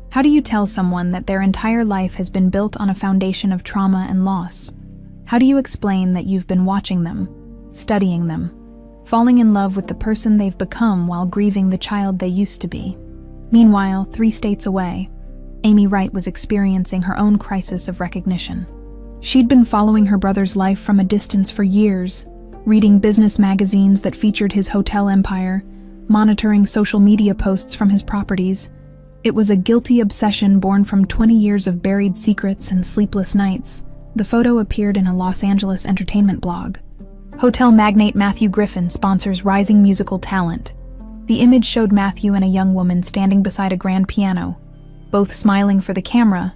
How do you tell someone that their entire life has been built on a foundation of trauma and loss? How do you explain that you've been watching them, studying them, falling in love with the person they've become while grieving the child they used to be? Meanwhile, 3 states away, Amy Wright was experiencing her own crisis of recognition. She'd been following her brother's life from a distance for years, reading business magazines that featured his hotel empire, monitoring social media posts from his properties. It was a guilty obsession born from 20 years of buried secrets and sleepless nights. The photo appeared in a Los Angeles entertainment blog. Hotel magnate Matthew Griffin sponsors rising musical talent. The image showed Matthew and a young woman standing beside a grand piano, both smiling for the camera.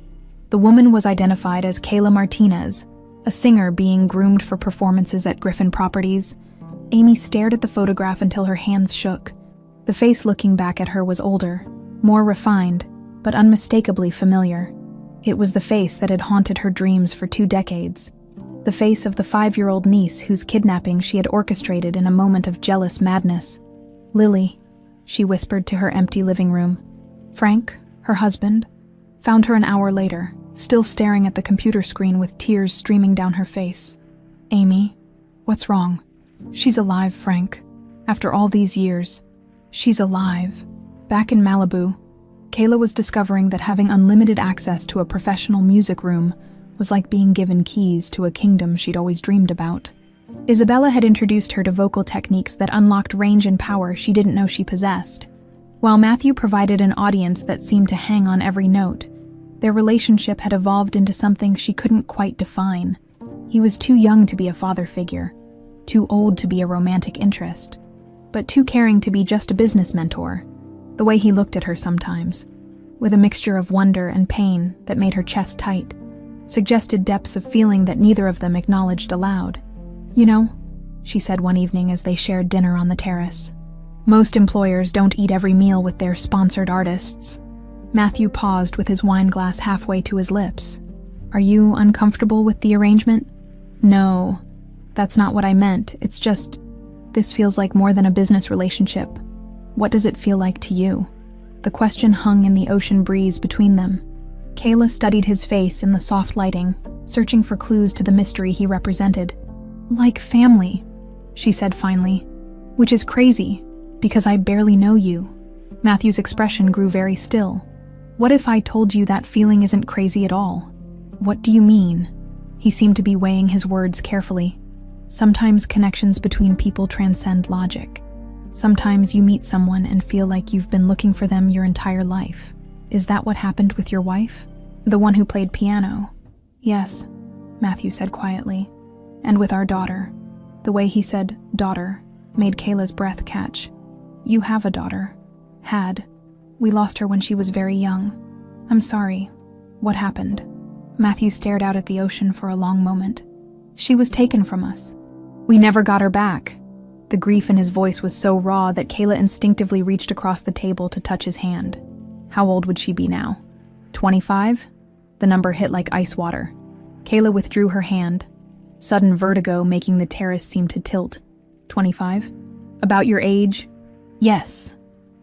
The woman was identified as Kayla Martinez, a singer being groomed for performances at Griffin Properties. Amy stared at the photograph until her hands shook. The face looking back at her was older, more refined, but unmistakably familiar. It was the face that had haunted her dreams for 2 decades. The face of the 5-year-old niece whose kidnapping she had orchestrated in a moment of jealous madness. Lily, she whispered to her empty living room. Frank, her husband, found her an hour later, still staring at the computer screen with tears streaming down her face. Amy, what's wrong? She's alive, Frank. After all these years, she's alive. Back in Malibu, Kayla was discovering that having unlimited access to a professional music room was like being given keys to a kingdom she'd always dreamed about. Isabella had introduced her to vocal techniques that unlocked range and power she didn't know she possessed. While Matthew provided an audience that seemed to hang on every note, their relationship had evolved into something she couldn't quite define. He was too young to be a father figure, too old to be a romantic interest, but too caring to be just a business mentor. The way he looked at her sometimes, with a mixture of wonder and pain that made her chest tight, suggested depths of feeling that neither of them acknowledged aloud. You know, she said one evening as they shared dinner on the terrace, most employers don't eat every meal with their sponsored artists. Matthew paused with his wine glass halfway to his lips. Are you uncomfortable with the arrangement? No, that's not what I meant. It's just, this feels like more than a business relationship. What does it feel like to you? The question hung in the ocean breeze between them. Kayla studied his face in the soft lighting, searching for clues to the mystery he represented. Like family, she said finally, which is crazy, because I barely know you. Matthew's expression grew very still. What if I told you that feeling isn't crazy at all? What do you mean? He seemed to be weighing his words carefully. Sometimes connections between people transcend logic. Sometimes you meet someone and feel like you've been looking for them your entire life. Is that what happened with your wife? The one who played piano? Yes, Matthew said quietly. And with our daughter. The way he said daughter made Kayla's breath catch. You have a daughter. Had. We lost her when she was very young. I'm sorry. What happened? Matthew stared out at the ocean for a long moment. She was taken from us. We never got her back. The grief in his voice was so raw that Kayla instinctively reached across the table to touch his hand. How old would she be now? 25? The number hit like ice water. Kayla withdrew her hand, sudden vertigo making the terrace seem to tilt. 25? About your age? Yes.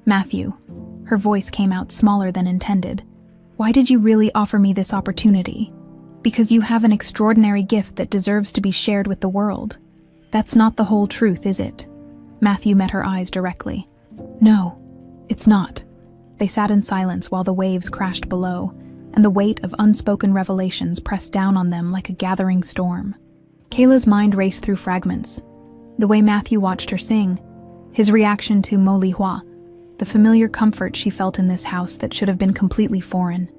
Matthew. Her voice came out smaller than intended. Why did you really offer me this opportunity? Because you have an extraordinary gift that deserves to be shared with the world. That's not the whole truth, is it? Matthew met her eyes directly. No, it's not. They sat in silence while the waves crashed below, and the weight of unspoken revelations pressed down on them like a gathering storm. Kayla's mind raced through fragments. The way Matthew watched her sing, his reaction to Mo Li Hua, the familiar comfort she felt in this house that should have been completely foreign.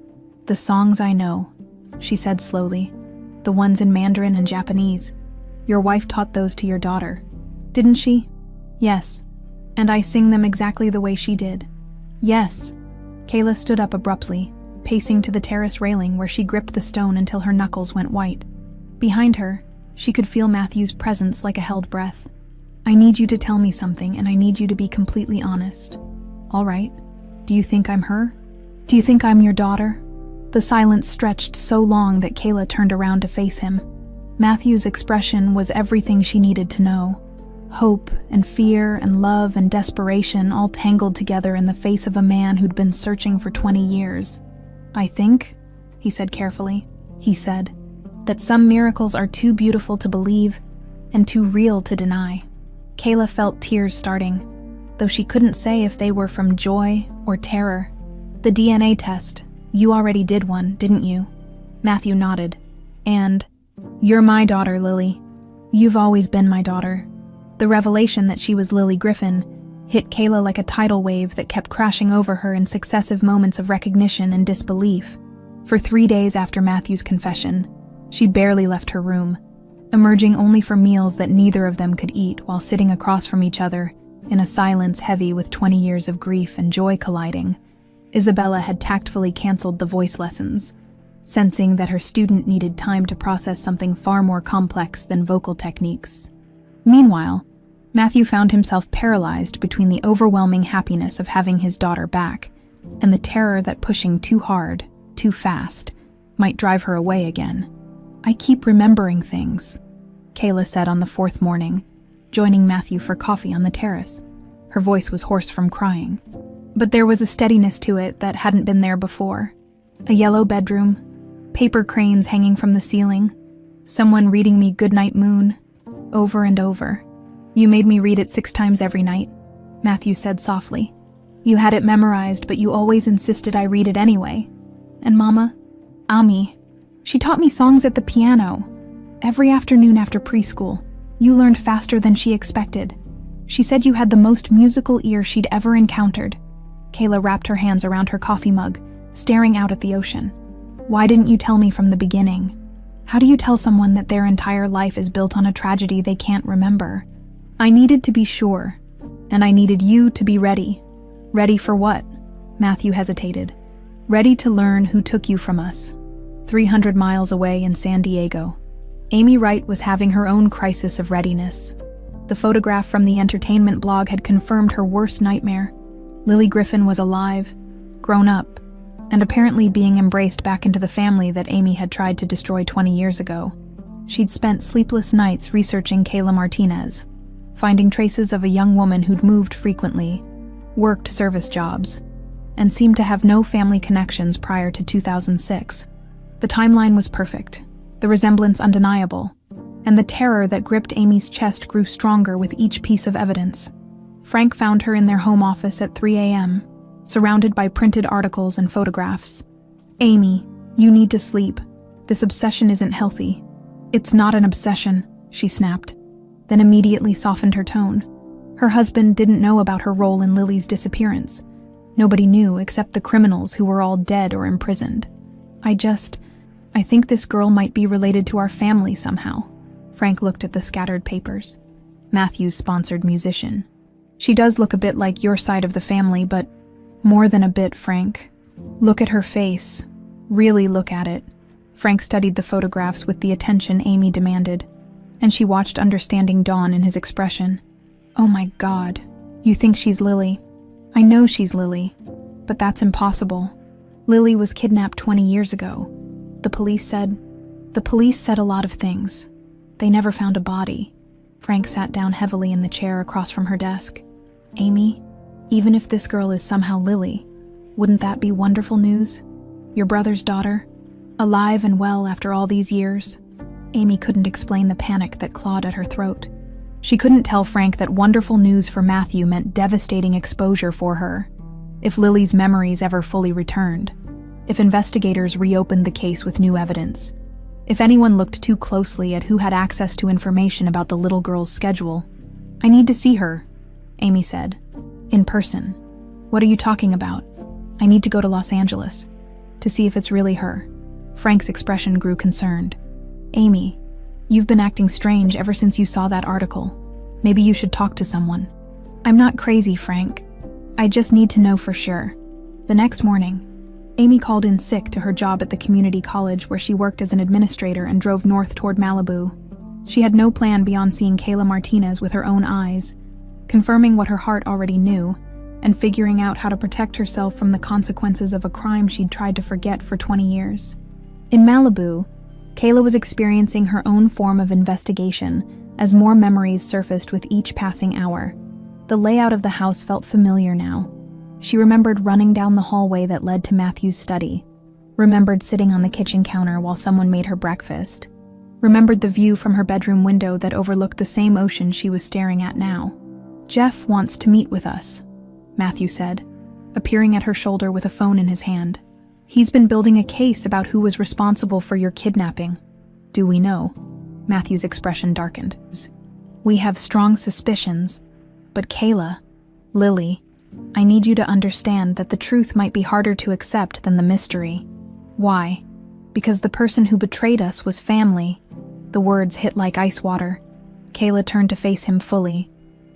The songs I know, she said slowly, the ones in Mandarin and Japanese. Your wife taught those to your daughter, didn't she? Yes. And I sing them exactly the way she did. Yes. Kayla stood up abruptly, pacing to the terrace railing where she gripped the stone until her knuckles went white. Behind her, she could feel Matthew's presence like a held breath. I need you to tell me something, and I need you to be completely honest. All right. Do you think I'm her? Do you think I'm your daughter? The silence stretched so long that Kayla turned around to face him. Matthew's expression was everything she needed to know. Hope and fear and love and desperation all tangled together in the face of a man who'd been searching for 20 years. I think, he said carefully. He said, that some miracles are too beautiful to believe and too real to deny. Kayla felt tears starting, though she couldn't say if they were from joy or terror. The DNA test. You already did one, didn't you? Matthew nodded. And, you're my daughter, Lily. You've always been my daughter. The revelation that she was Lily Griffin hit Kayla like a tidal wave that kept crashing over her in successive moments of recognition and disbelief. For 3 days after Matthew's confession, she barely left her room, emerging only for meals that neither of them could eat while sitting across from each other in a silence heavy with 20 years of grief and joy colliding. Isabella had tactfully canceled the voice lessons, sensing that her student needed time to process something far more complex than vocal techniques. Meanwhile, Matthew found himself paralyzed between the overwhelming happiness of having his daughter back and the terror that pushing too hard, too fast, might drive her away again. I keep remembering things, Kayla said on the 4th morning, joining Matthew for coffee on the terrace. Her voice was hoarse from crying, but there was a steadiness to it that hadn't been there before. A yellow bedroom, paper cranes hanging from the ceiling, someone reading me Goodnight Moon, over and over. You made me read it 6 times every night, Matthew said softly. You had it memorized, but you always insisted I read it anyway. And Mama, Ami, she taught me songs at the piano. Every afternoon after preschool, you learned faster than she expected. She said you had the most musical ear she'd ever encountered. Kayla wrapped her hands around her coffee mug, staring out at the ocean. Why didn't you tell me from the beginning? How do you tell someone that their entire life is built on a tragedy they can't remember? I needed to be sure, and I needed you to be ready. Ready for what? Matthew hesitated. Ready to learn who took you from us. 300 miles away in San Diego. Amy Wright was having her own crisis of readiness. The photograph from the entertainment blog had confirmed her worst nightmare. Lily Griffin was alive, grown up, and apparently being embraced back into the family that Amy had tried to destroy 20 years ago. She'd spent sleepless nights researching Kayla Martinez, finding traces of a young woman who'd moved frequently, worked service jobs, and seemed to have no family connections prior to 2006. The timeline was perfect, the resemblance undeniable, and the terror that gripped Amy's chest grew stronger with each piece of evidence. Frank found her in their home office at 3 a.m., surrounded by printed articles and photographs. Amy, you need to sleep. This obsession isn't healthy. It's not an obsession, she snapped, then immediately softened her tone. Her husband didn't know about her role in Lily's disappearance. Nobody knew except the criminals who were all dead or imprisoned. I think this girl might be related to our family somehow. Frank looked at the scattered papers. Matthew's sponsored musician. She does look a bit like your side of the family, but more than a bit, Frank. Look at her face. Really look at it. Frank studied the photographs with the attention Amy demanded, and she watched understanding dawn in his expression. Oh my God, you think she's Lily? I know she's Lily, but that's impossible. Lily was kidnapped 20 years ago. The police said a lot of things. They never found a body. Frank sat down heavily in the chair across from her desk. Amy, even if this girl is somehow Lily, wouldn't that be wonderful news? Your brother's daughter, alive and well after all these years? Amy couldn't explain the panic that clawed at her throat. She couldn't tell Frank that wonderful news for Matthew meant devastating exposure for her. If Lily's memories ever fully returned, if investigators reopened the case with new evidence, if anyone looked too closely at who had access to information about the little girl's schedule. I need to see her, Amy said. In person. What are you talking about? I need to go to Los Angeles to see if it's really her. Frank's expression grew concerned. Amy, you've been acting strange ever since you saw that article. Maybe you should talk to someone. I'm not crazy, Frank. I just need to know for sure. The next morning, Amy called in sick to her job at the community college where she worked as an administrator and drove north toward Malibu. She had no plan beyond seeing Kayla Martinez with her own eyes, confirming what her heart already knew, and figuring out how to protect herself from the consequences of a crime she'd tried to forget for 20 years. In Malibu, Kayla was experiencing her own form of investigation as more memories surfaced with each passing hour. The layout of the house felt familiar now. She remembered running down the hallway that led to Matthew's study, remembered sitting on the kitchen counter while someone made her breakfast, remembered the view from her bedroom window that overlooked the same ocean she was staring at now. "Jeff wants to meet with us," Matthew said, appearing at her shoulder with a phone in his hand. "He's been building a case about who was responsible for your kidnapping." "Do we know?" Matthew's expression darkened. "We have strong suspicions, but Kayla, Lily, I need you to understand that the truth might be harder to accept than the mystery." "Why?" "Because the person who betrayed us was family." The words hit like ice water. Kayla turned to face him fully.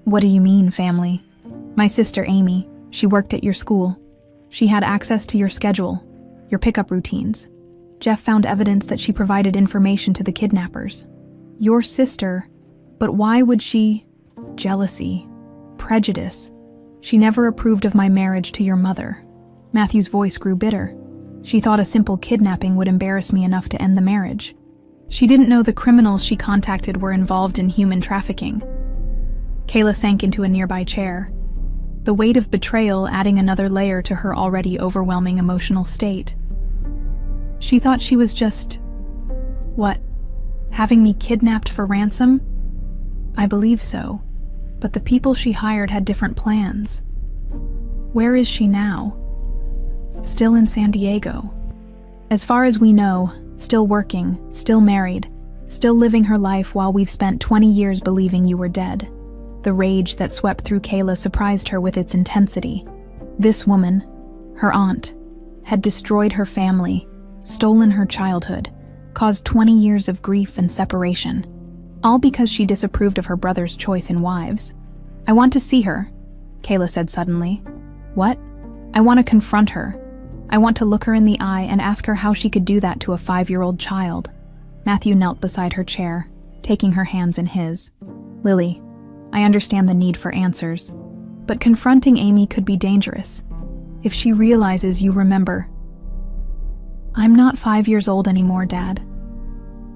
"What do you mean, family?" "My sister Amy. She worked at your school. She had access to your schedule, your pickup routines. Jeff found evidence that she provided information to the kidnappers." "Your sister? But why would she—" "Jealousy. Prejudice. She never approved of my marriage to your mother." Matthew's voice grew bitter. "She thought a simple kidnapping would embarrass me enough to end the marriage. She didn't know the criminals she contacted were involved in human trafficking." Kayla sank into a nearby chair, the weight of betrayal adding another layer to her already overwhelming emotional state. "She thought she was just... what? Having me kidnapped for ransom?" "I believe so, but the people she hired had different plans." "Where is she now?" "Still in San Diego. As far as we know, still working, still married, still living her life while we've spent 20 years believing you were dead." The rage that swept through Kayla surprised her with its intensity. This woman, her aunt, had destroyed her family, stolen her childhood, caused 20 years of grief and separation, all because she disapproved of her brother's choice in wives. "I want to see her," Kayla said suddenly. "What?" "I want to confront her. I want to look her in the eye and ask her how she could do that to a 5-year-old child." Matthew knelt beside her chair, taking her hands in his. "Lily, I understand the need for answers, but confronting Amy could be dangerous. If she realizes you remember—" "I'm not 5 years old anymore, Dad."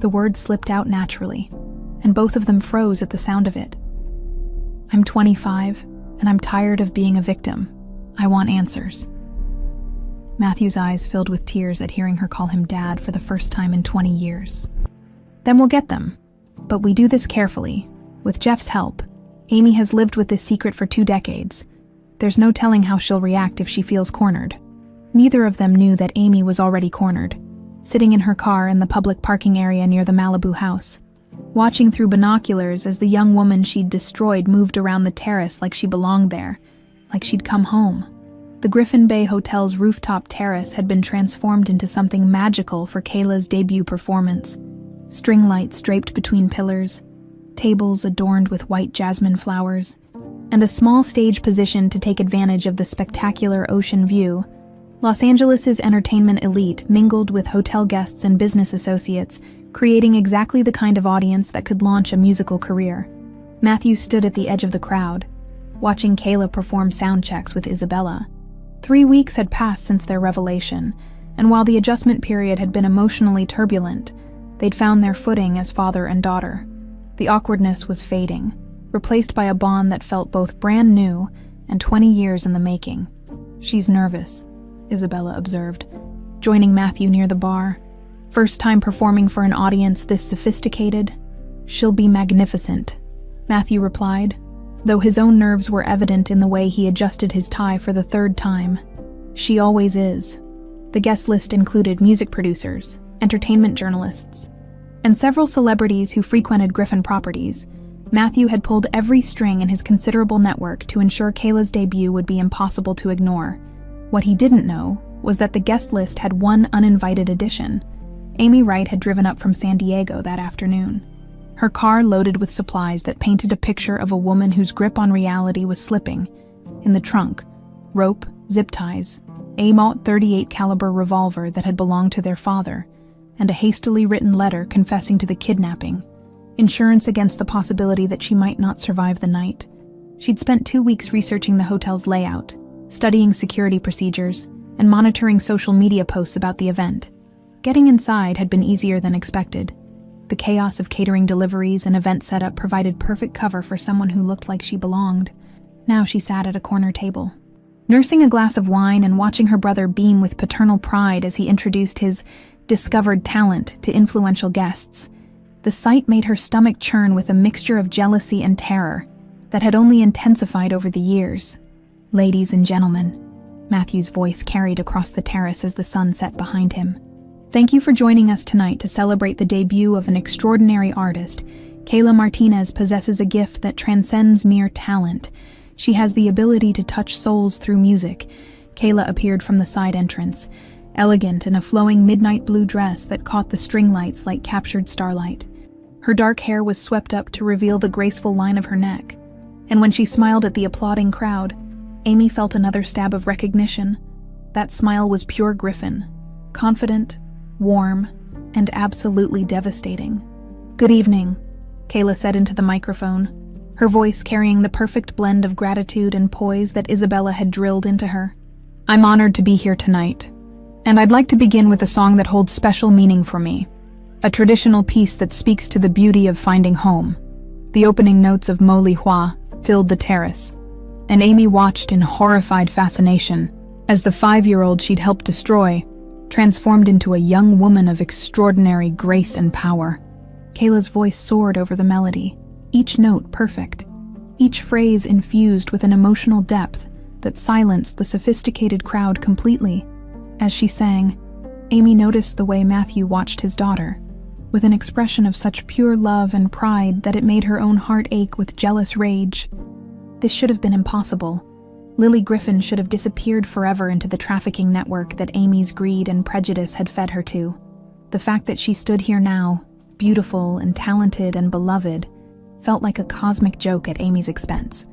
The words slipped out naturally, and both of them froze at the sound of it. "I'm 25, and I'm tired of being a victim. I want answers." Matthew's eyes filled with tears at hearing her call him Dad for the first time in 20 years. "Then we'll get them. But we do this carefully. With Jeff's help. Amy has lived with this secret for 2 decades. There's no telling how she'll react if she feels cornered." Neither of them knew that Amy was already cornered, sitting in her car in the public parking area near the Malibu house, watching through binoculars as the young woman she'd destroyed moved around the terrace like she belonged there, like she'd come home. The Griffin Bay Hotel's rooftop terrace had been transformed into something magical for Kayla's debut performance. String lights draped between pillars, tables adorned with white jasmine flowers, and a small stage positioned to take advantage of the spectacular ocean view. Los Angeles' entertainment elite mingled with hotel guests and business associates, creating exactly the kind of audience that could launch a musical career. Matthew stood at the edge of the crowd, watching Kayla perform sound checks with Isabella. 3 weeks had passed since their revelation, and while the adjustment period had been emotionally turbulent, they'd found their footing as father and daughter. The awkwardness was fading, replaced by a bond that felt both brand new and 20 years in the making. "She's nervous," Isabella observed, joining Matthew near the bar. "First time performing for an audience this sophisticated." "She'll be magnificent," Matthew replied, though his own nerves were evident in the way he adjusted his tie for the 3rd time. "She always is." The guest list included music producers, entertainment journalists, and several celebrities who frequented Griffin properties. Matthew had pulled every string in his considerable network to ensure Kayla's debut would be impossible to ignore. What he didn't know was that the guest list had one uninvited addition. Amy Wright had driven up from San Diego that afternoon, her car loaded with supplies that painted a picture of a woman whose grip on reality was slipping. In the trunk, rope, zip ties, a .38 caliber revolver that had belonged to their father, and a hastily written letter confessing to the kidnapping, insurance against the possibility that she might not survive the night. She'd spent 2 weeks researching the hotel's layout, studying security procedures, and monitoring social media posts about the event. Getting inside had been easier than expected. The chaos of catering deliveries and event setup provided perfect cover for someone who looked like she belonged. Now she sat at a corner table, nursing a glass of wine and watching her brother beam with paternal pride as he introduced his discovered talent to influential guests. The sight made her stomach churn with a mixture of jealousy and terror that had only intensified over the years. "Ladies and gentlemen," Matthew's voice carried across the terrace as the sun set behind him. "Thank you for joining us tonight to celebrate the debut of an extraordinary artist. Kayla Martinez possesses a gift that transcends mere talent. She has the ability to touch souls through music." Kayla appeared from the side entrance, elegant in a flowing midnight blue dress that caught the string lights like captured starlight. Her dark hair was swept up to reveal the graceful line of her neck, and when she smiled at the applauding crowd, Amy felt another stab of recognition. That smile was pure Griffin, confident, warm, and absolutely devastating. "Good evening," Kayla said into the microphone, her voice carrying the perfect blend of gratitude and poise that Isabella had drilled into her. "I'm honored to be here tonight, and I'd like to begin with a song that holds special meaning for me, a traditional piece that speaks to the beauty of finding home." The opening notes of Mo Li Hua filled the terrace, and Amy watched in horrified fascination as the 5-year-old she'd helped destroy transformed into a young woman of extraordinary grace and power. Kayla's voice soared over the melody, each note perfect, each phrase infused with an emotional depth that silenced the sophisticated crowd completely. As she sang, Amy noticed the way Matthew watched his daughter, with an expression of such pure love and pride that it made her own heart ache with jealous rage. This should have been impossible. Lily Griffin should have disappeared forever into the trafficking network that Amy's greed and prejudice had fed her to. The fact that she stood here now, beautiful and talented and beloved, felt like a cosmic joke at Amy's expense.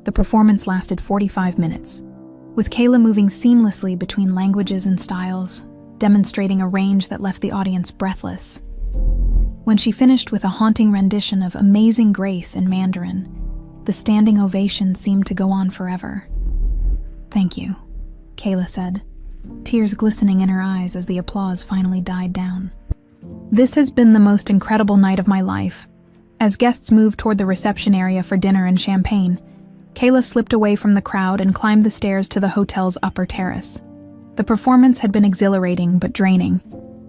The performance lasted 45 minutes, with Kayla moving seamlessly between languages and styles, demonstrating a range that left the audience breathless. When she finished with a haunting rendition of Amazing Grace in Mandarin, the standing ovation seemed to go on forever. "Thank you," Kayla said, tears glistening in her eyes as the applause finally died down. "This has been the most incredible night of my life." As guests moved toward the reception area for dinner and champagne, Kayla slipped away from the crowd and climbed the stairs to the hotel's upper terrace. The performance had been exhilarating but draining,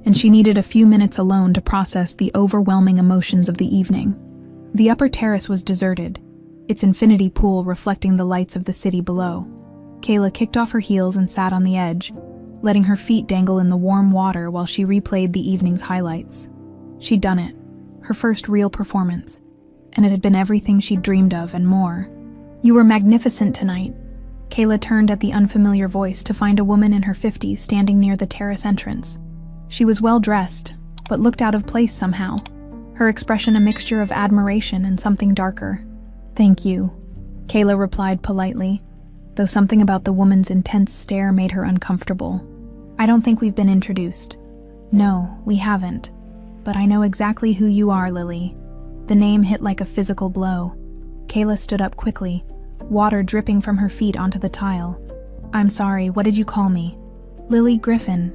and she needed a few minutes alone to process the overwhelming emotions of the evening. The upper terrace was deserted, its infinity pool reflecting the lights of the city below. Kayla kicked off her heels and sat on the edge, letting her feet dangle in the warm water while she replayed the evening's highlights. She'd done it, her first real performance, and it had been everything she'd dreamed of and more. "You were magnificent tonight." Kayla turned at the unfamiliar voice to find a woman in her 50s standing near the terrace entrance. She was well dressed, but looked out of place somehow, her expression a mixture of admiration and something darker. "Thank you," Kayla replied politely, though something about the woman's intense stare made her uncomfortable. "I don't think we've been introduced." "No, we haven't. But I know exactly who you are, Lily." The name hit like a physical blow. Kayla stood up quickly, water dripping from her feet onto the tile. "I'm sorry, what did you call me?" "Lily Griffin.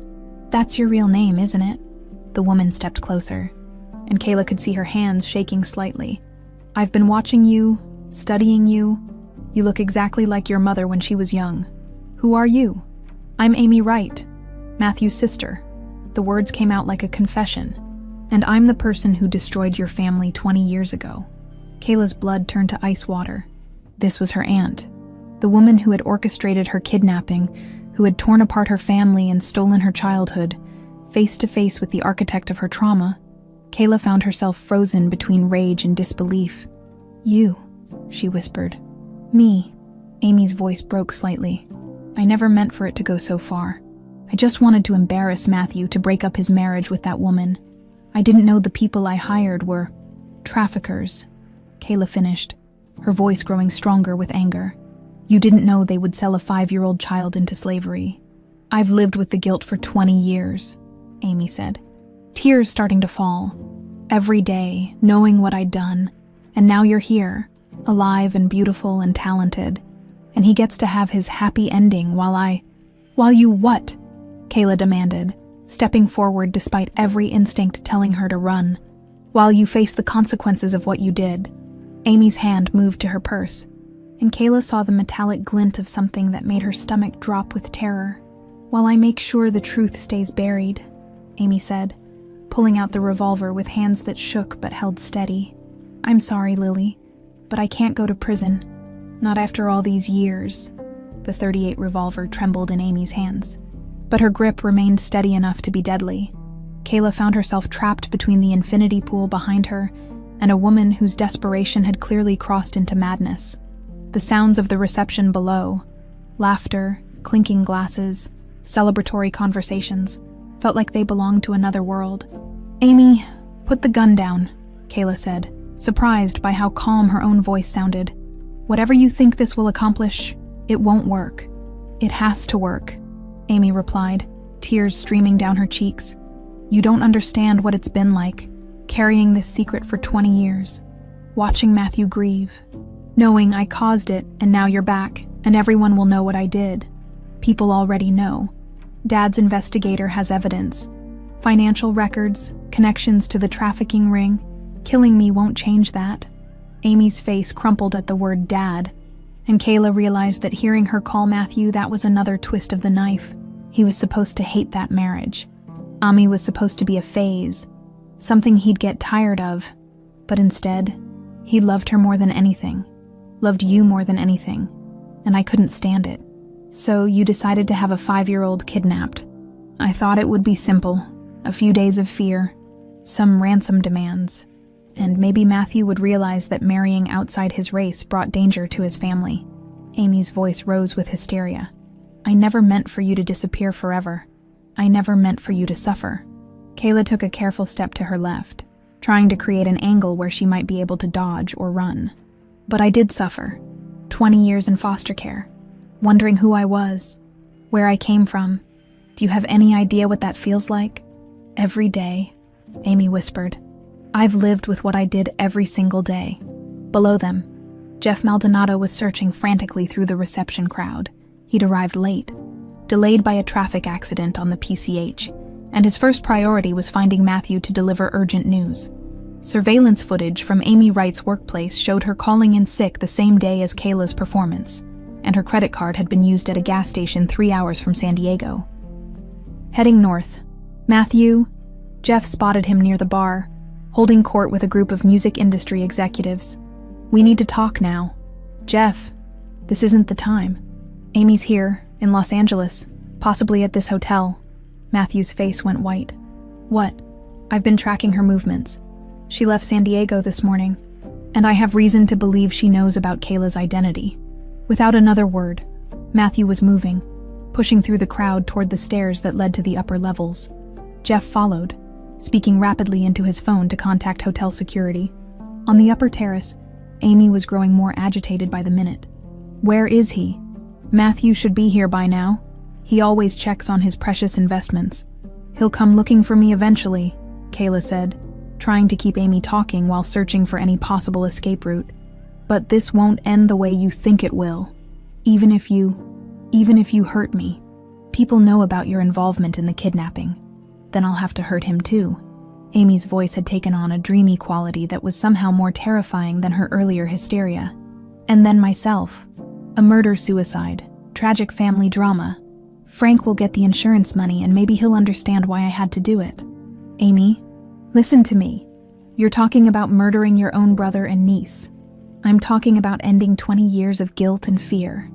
That's your real name, isn't it?" The woman stepped closer, and Kayla could see her hands shaking slightly. "I've been watching you, studying you. You look exactly like your mother when she was young. Who are you?" "I'm Amy Wright, Matthew's sister." The words came out like a confession. "And I'm the person who destroyed your family 20 years ago." Kayla's blood turned to ice water. This was her aunt, the woman who had orchestrated her kidnapping, who had torn apart her family and stolen her childhood. Face to face with the architect of her trauma, Kayla found herself frozen between rage and disbelief. "You," she whispered. "Me." Amy's voice broke slightly. "I never meant for it to go so far. I just wanted to embarrass Matthew to break up his marriage with that woman. I didn't know the people I hired were traffickers." Kayla finished, her voice growing stronger with anger. "You didn't know they would sell a 5-year-old child into slavery." "I've lived with the guilt for 20 years, Amy said, tears starting to fall. "Every day, knowing what I'd done, and now you're here, alive and beautiful and talented, and he gets to have his happy ending while you what?" Kayla demanded, stepping forward despite every instinct telling her to run. "While you face the consequences of what you did." Amy's hand moved to her purse, and Kayla saw the metallic glint of something that made her stomach drop with terror. "While I make sure the truth stays buried," Amy said, pulling out the revolver with hands that shook but held steady. "I'm sorry, Lily, but I can't go to prison. Not after all these years." The .38 revolver trembled in Amy's hands, but her grip remained steady enough to be deadly. Kayla found herself trapped between the infinity pool behind her and a woman whose desperation had clearly crossed into madness. The sounds of the reception below, laughter, clinking glasses, celebratory conversations, felt like they belonged to another world. "Amy, put the gun down," Kayla said, surprised by how calm her own voice sounded. "Whatever you think this will accomplish, it won't work." "It has to work," Amy replied, tears streaming down her cheeks. "You don't understand what it's been like, carrying this secret for 20 years, watching Matthew grieve, knowing I caused it and now you're back, and everyone will know what I did. People already know. Dad's investigator has evidence. Financial records, connections to the trafficking ring. Killing me won't change that." Amy's face crumpled at the word dad, and Kayla realized that hearing her call Matthew, that was another twist of the knife. He was supposed to hate that marriage. Ami was supposed to be a phase, something he'd get tired of, but instead, he loved her more than anything, loved you more than anything, and I couldn't stand it. "So you decided to have a 5-year-old kidnapped. I thought it would be simple, a few days of fear, some ransom demands, and maybe Matthew would realize that marrying outside his race brought danger to his family." Amy's voice rose with hysteria. "I never meant for you to disappear forever. I never meant for you to suffer." Kayla took a careful step to her left, trying to create an angle where she might be able to dodge or run. "But I did suffer. 20 years in foster care, wondering who I was, where I came from. Do you have any idea what that feels like? Every day," Amy whispered. "I've lived with what I did every single day." Below them, Jeff Maldonado was searching frantically through the reception crowd. He'd arrived late, delayed by a traffic accident on the PCH, and his first priority was finding Matthew to deliver urgent news. Surveillance footage from Amy Wright's workplace showed her calling in sick the same day as Kayla's performance, and her credit card had been used at a gas station 3 hours from San Diego. Heading north, Matthew, Jeff spotted him near the bar, holding court with a group of music industry executives. "We need to talk now. Jeff, this isn't the time. Amy's here, in Los Angeles, possibly at this hotel." Matthew's face went white. "What?" "I've been tracking her movements. She left San Diego this morning, and I have reason to believe she knows about Kayla's identity." Without another word, Matthew was moving, pushing through the crowd toward the stairs that led to the upper levels. Jeff followed, speaking rapidly into his phone to contact hotel security. On the upper terrace, Amy was growing more agitated by the minute. "Where is he? Matthew should be here by now. He always checks on his precious investments. He'll come looking for me eventually," Kayla said, trying to keep Amy talking while searching for any possible escape route. "But this won't end the way you think it will. Even if you hurt me. People know about your involvement in the kidnapping. Then I'll have to hurt him too." Amy's voice had taken on a dreamy quality that was somehow more terrifying than her earlier hysteria. "And then myself. A murder-suicide, tragic family drama. Frank will get the insurance money and maybe he'll understand why I had to do it." "Amy, listen to me. You're talking about murdering your own brother and niece. I'm talking about ending 20 years of guilt and fear."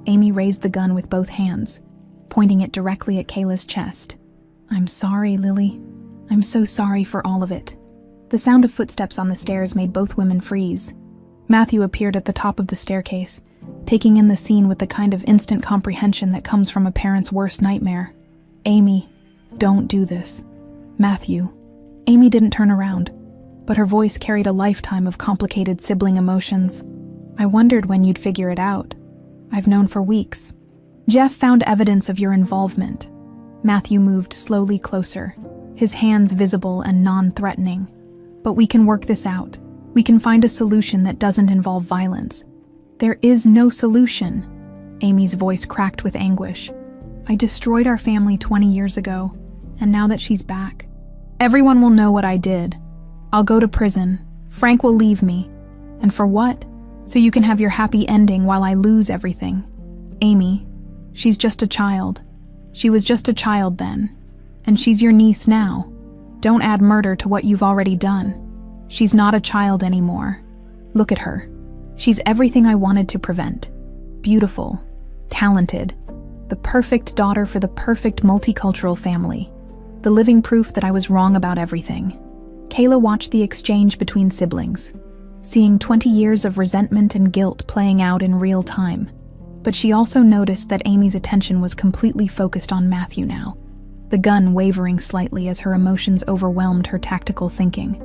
Amy raised the gun with both hands, pointing it directly at Kayla's chest. "I'm sorry, Lily. I'm so sorry for all of it." The sound of footsteps on the stairs made both women freeze. Matthew appeared at the top of the staircase, taking in the scene with the kind of instant comprehension that comes from a parent's worst nightmare. "Amy, don't do this." "Matthew." Amy didn't turn around, but her voice carried a lifetime of complicated sibling emotions. "I wondered when you'd figure it out. I've known for weeks. Jeff found evidence of your involvement." Matthew moved slowly closer, his hands visible and non-threatening. "But we can work this out. We can find a solution that doesn't involve violence." "There is no solution." Amy's voice cracked with anguish. "I destroyed our family 20 years ago, and now that she's back, everyone will know what I did. I'll go to prison. Frank will leave me. And for what? So you can have your happy ending while I lose everything. Amy, she's just a child. She was just a child then. And she's your niece now. Don't add murder to what you've already done. She's not a child anymore. Look at her. She's everything I wanted to prevent. Beautiful, talented, the perfect daughter for the perfect multicultural family. The living proof that I was wrong about everything. Kayla watched the exchange between siblings, seeing 20 years of resentment and guilt playing out in real time. But she also noticed that Amy's attention was completely focused on Matthew now, the gun wavering slightly as her emotions overwhelmed her tactical thinking.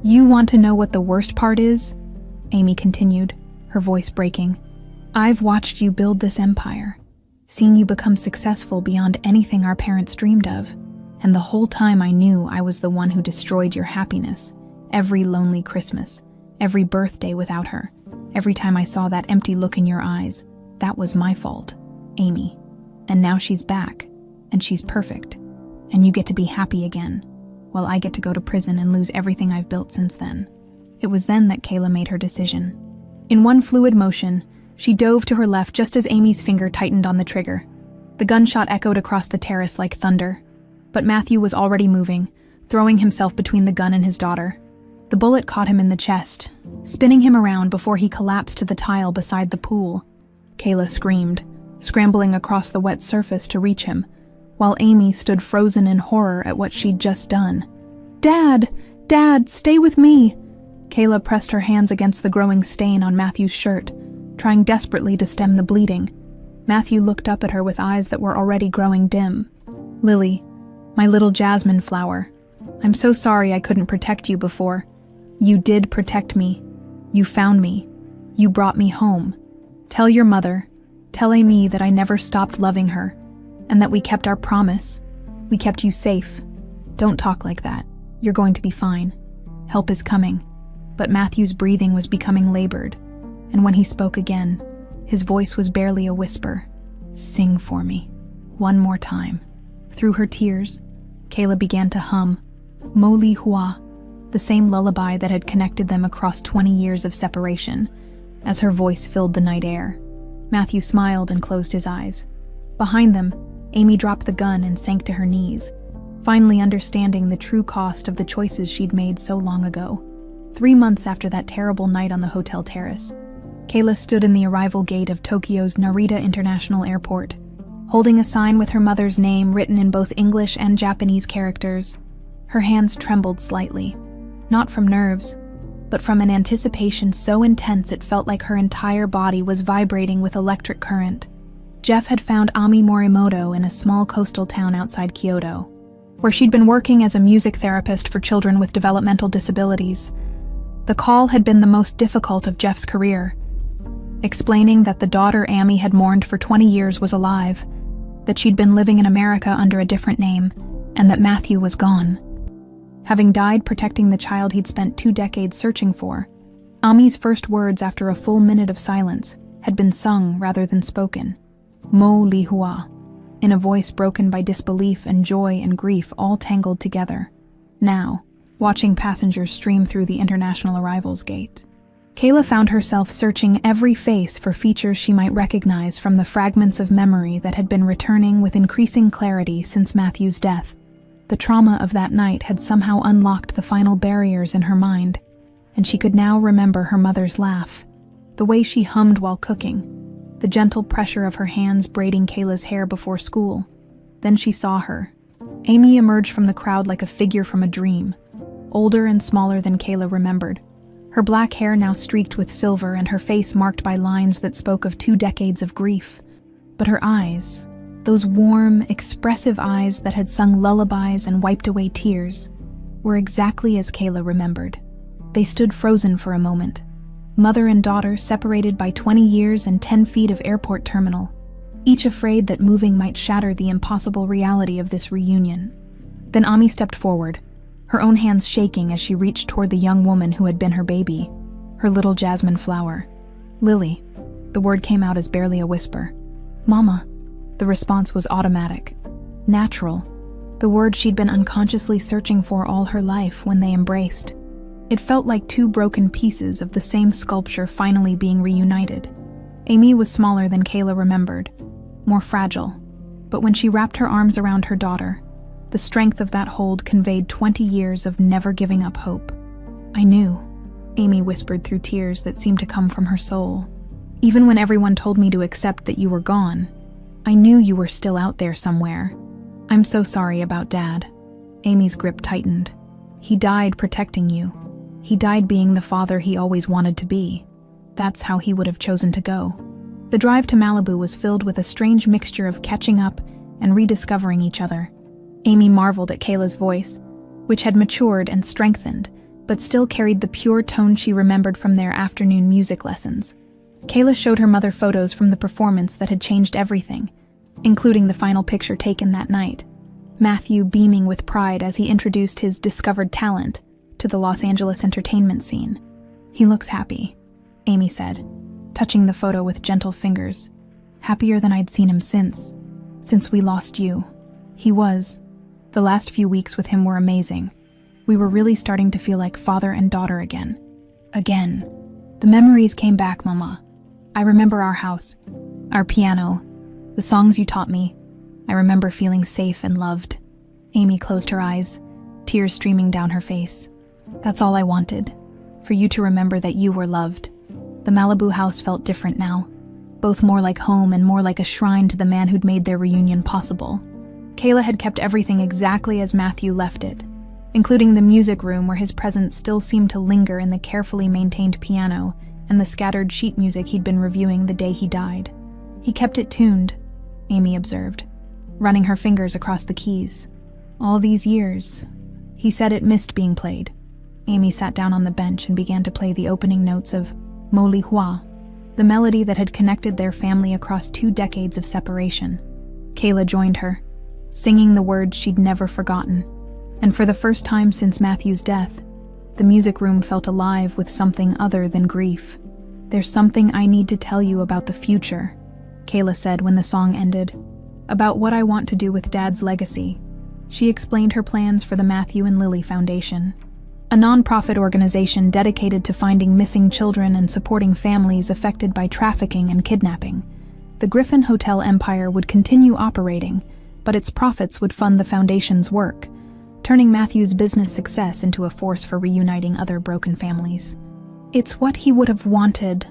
You want to know what the worst part is? Amy continued, her voice breaking. I've watched you build this empire, seen you become successful beyond anything our parents dreamed of, and the whole time I knew I was the one who destroyed your happiness. Every lonely Christmas, every birthday without her, every time I saw that empty look in your eyes, that was my fault, Amy. And now she's back, and she's perfect, and you get to be happy again, while I get to go to prison and lose everything I've built since then. It was then that Kayla made her decision. In one fluid motion, she dove to her left just as Amy's finger tightened on the trigger. The gunshot echoed across the terrace like thunder, but Matthew was already moving, throwing himself between the gun and his daughter. The bullet caught him in the chest, spinning him around before he collapsed to the tile beside the pool. Kayla screamed, scrambling across the wet surface to reach him, while Amy stood frozen in horror at what she'd just done. Dad! Dad, stay with me! Kayla pressed her hands against the growing stain on Matthew's shirt, trying desperately to stem the bleeding. Matthew looked up at her with eyes that were already growing dim. Lily, my little jasmine flower, I'm so sorry I couldn't protect you before. You did protect me. You found me. You brought me home. Tell your mother, tell Amy that I never stopped loving her, and that we kept our promise. We kept you safe. Don't talk like that. You're going to be fine. Help is coming. But Matthew's breathing was becoming labored, and when he spoke again, his voice was barely a whisper. Sing for me. One more time. Through her tears, Kayla began to hum, Mo Li Hua, the same lullaby that had connected them across 20 years of separation, as her voice filled the night air. Matthew smiled and closed his eyes. Behind them, Amy dropped the gun and sank to her knees, finally understanding the true cost of the choices she'd made so long ago. 3 months after that terrible night on the hotel terrace, Kayla stood in the arrival gate of Tokyo's Narita International Airport, holding a sign with her mother's name written in both English and Japanese characters. Her hands trembled slightly, not from nerves, but from an anticipation so intense it felt like her entire body was vibrating with electric current. Jeff had found Ami Morimoto in a small coastal town outside Kyoto, where she'd been working as a music therapist for children with developmental disabilities. The call had been the most difficult of Jeff's career, explaining that the daughter Amy had mourned for 20 years was alive, that she'd been living in America under a different name, and that Matthew was gone. Having died protecting the child he'd spent 2 decades searching for, Ami's first words after a full minute of silence had been sung rather than spoken. Mo Li Hua, in a voice broken by disbelief and joy and grief all tangled together. Now, watching passengers stream through the international arrivals gate, Kayla found herself searching every face for features she might recognize from the fragments of memory that had been returning with increasing clarity since Matthew's death. The trauma of that night had somehow unlocked the final barriers in her mind, and she could now remember her mother's laugh, the way she hummed while cooking, the gentle pressure of her hands braiding Kayla's hair before school. Then she saw her. Amy emerged from the crowd like a figure from a dream, older and smaller than Kayla remembered. Her black hair now streaked with silver and her face marked by lines that spoke of 2 decades of grief. But her eyes, those warm, expressive eyes that had sung lullabies and wiped away tears, were exactly as Kayla remembered. They stood frozen for a moment, mother and daughter separated by 20 years and 10 feet of airport terminal, each afraid that moving might shatter the impossible reality of this reunion. Then Ami stepped forward, her own hands shaking as she reached toward the young woman who had been her baby, her little jasmine flower. Lily. The word came out as barely a whisper. Mama. The response was automatic, natural, the word she'd been unconsciously searching for all her life when they embraced. It felt like 2 broken pieces of the same sculpture finally being reunited. Amy was smaller than Kayla remembered, more fragile, but when she wrapped her arms around her daughter, The strength of that hold conveyed 20 years of never giving up hope. "I knew," Amy whispered through tears that seemed to come from her soul. "Even when everyone told me to accept that you were gone, I knew you were still out there somewhere. I'm so sorry about Dad." Amy's grip tightened. "He died protecting you. He died being the father he always wanted to be. That's how he would have chosen to go." The drive to Malibu was filled with a strange mixture of catching up and rediscovering each other. Amy marveled at Kayla's voice, which had matured and strengthened, but still carried the pure tone she remembered from their afternoon music lessons. Kayla showed her mother photos from the performance that had changed everything, including the final picture taken that night. Matthew beaming with pride as he introduced his discovered talent to the Los Angeles entertainment scene. "He looks happy," Amy said, touching the photo with gentle fingers. "Happier than I'd seen him since we lost you. He was. The last few weeks with him were amazing. We were really starting to feel like father and daughter again. Again. The memories came back, Mama. I remember our house, our piano, the songs you taught me. I remember feeling safe and loved." Amy closed her eyes, tears streaming down her face. "That's all I wanted, for you to remember that you were loved." The Malibu house felt different now, both more like home and more like a shrine to the man who'd made their reunion possible. Kayla had kept everything exactly as Matthew left it, including the music room where his presence still seemed to linger in the carefully maintained piano and the scattered sheet music he'd been reviewing the day he died. "He kept it tuned," Amy observed, running her fingers across the keys. "All these years, he said it missed being played." Amy sat down on the bench and began to play the opening notes of Moli Hua, the melody that had connected their family across 2 decades of separation. Kayla joined her, singing the words she'd never forgotten. And for the first time since Matthew's death, the music room felt alive with something other than grief. "There's something I need to tell you about the future," Kayla said when the song ended. "About what I want to do with Dad's legacy." She explained her plans for the Matthew and Lily Foundation, a non-profit organization dedicated to finding missing children and supporting families affected by trafficking and kidnapping. The Griffin Hotel empire would continue operating, but its profits would fund the foundation's work, turning Matthew's business success into a force for reuniting other broken families. "It's what he would have wanted,"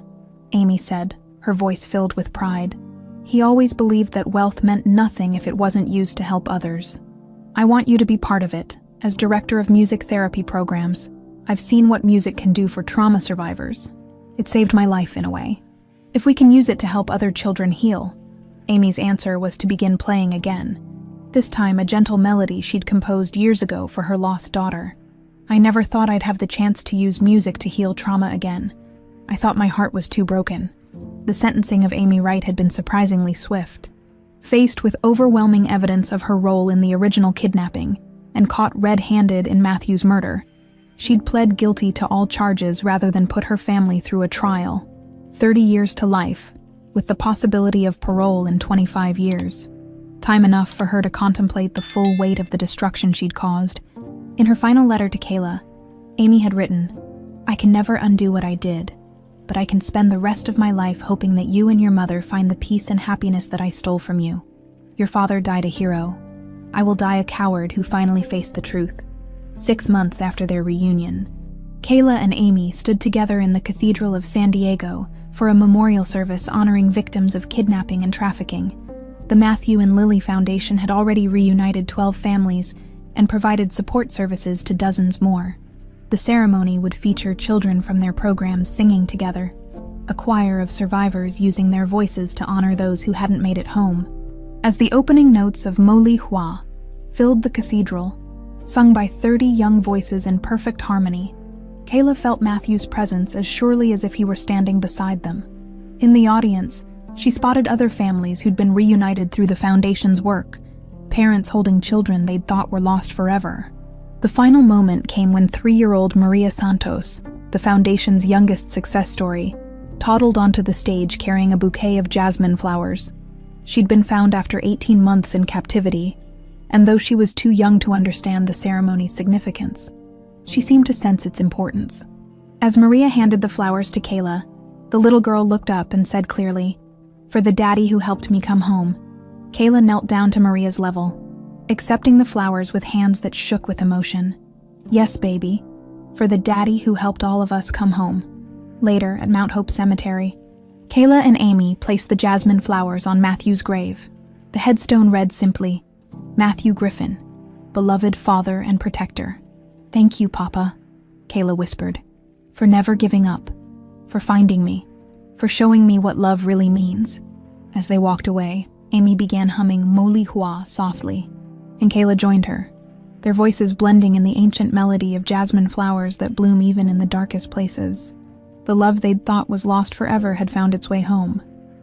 Amy said, her voice filled with pride. "He always believed that wealth meant nothing if it wasn't used to help others. I want you to be part of it. As director of music therapy programs, I've seen what music can do for trauma survivors. It saved my life in a way. If we can use it to help other children heal." Amy's answer was to begin playing again, this time a gentle melody she'd composed years ago for her lost daughter. "I never thought I'd have the chance to use music to heal trauma again. I thought my heart was too broken." The sentencing of Amy Wright had been surprisingly swift. Faced with overwhelming evidence of her role in the original kidnapping and caught red-handed in Matthew's murder, she'd pled guilty to all charges rather than put her family through a trial. 30 years to life, with the possibility of parole in 25 years. Time enough for her to contemplate the full weight of the destruction she'd caused. In her final letter to Kayla, Amy had written, "I can never undo what I did, but I can spend the rest of my life hoping that you and your mother find the peace and happiness that I stole from you. Your father died a hero. I will die a coward who finally faced the truth." 6 months after their reunion, Kayla and Amy stood together in the Cathedral of San Diego for a memorial service honoring victims of kidnapping and trafficking. The Matthew and Lily Foundation had already reunited 12 families and provided support services to dozens more. The ceremony would feature children from their programs singing together, a choir of survivors using their voices to honor those who hadn't made it home. As the opening notes of Moli Hua filled the cathedral, sung by 30 young voices in perfect harmony, Kayla felt Matthew's presence as surely as if he were standing beside them. In the audience, she spotted other families who'd been reunited through the foundation's work, parents holding children they'd thought were lost forever. The final moment came when 3-year-old Maria Santos, the foundation's youngest success story, toddled onto the stage carrying a bouquet of jasmine flowers. She'd been found after 18 months in captivity, and though she was too young to understand the ceremony's significance, she seemed to sense its importance. As Maria handed the flowers to Kayla, the little girl looked up and said clearly, "For the daddy who helped me come home." Kayla knelt down to Maria's level, accepting the flowers with hands that shook with emotion. Yes, baby, for the daddy who helped all of us come home. Later, at Mount Hope Cemetery, Kayla and Amy placed the jasmine flowers on Matthew's grave. The headstone read simply, Matthew Griffin, beloved father and protector. Thank you, Papa, Kayla whispered, for never giving up, for finding me, for showing me what love really means. As they walked away, Amy began humming Mo Li Hua softly, and Kayla joined her, their voices blending in the ancient melody of jasmine flowers that bloom even in the darkest places. The love they'd thought was lost forever had found its way home.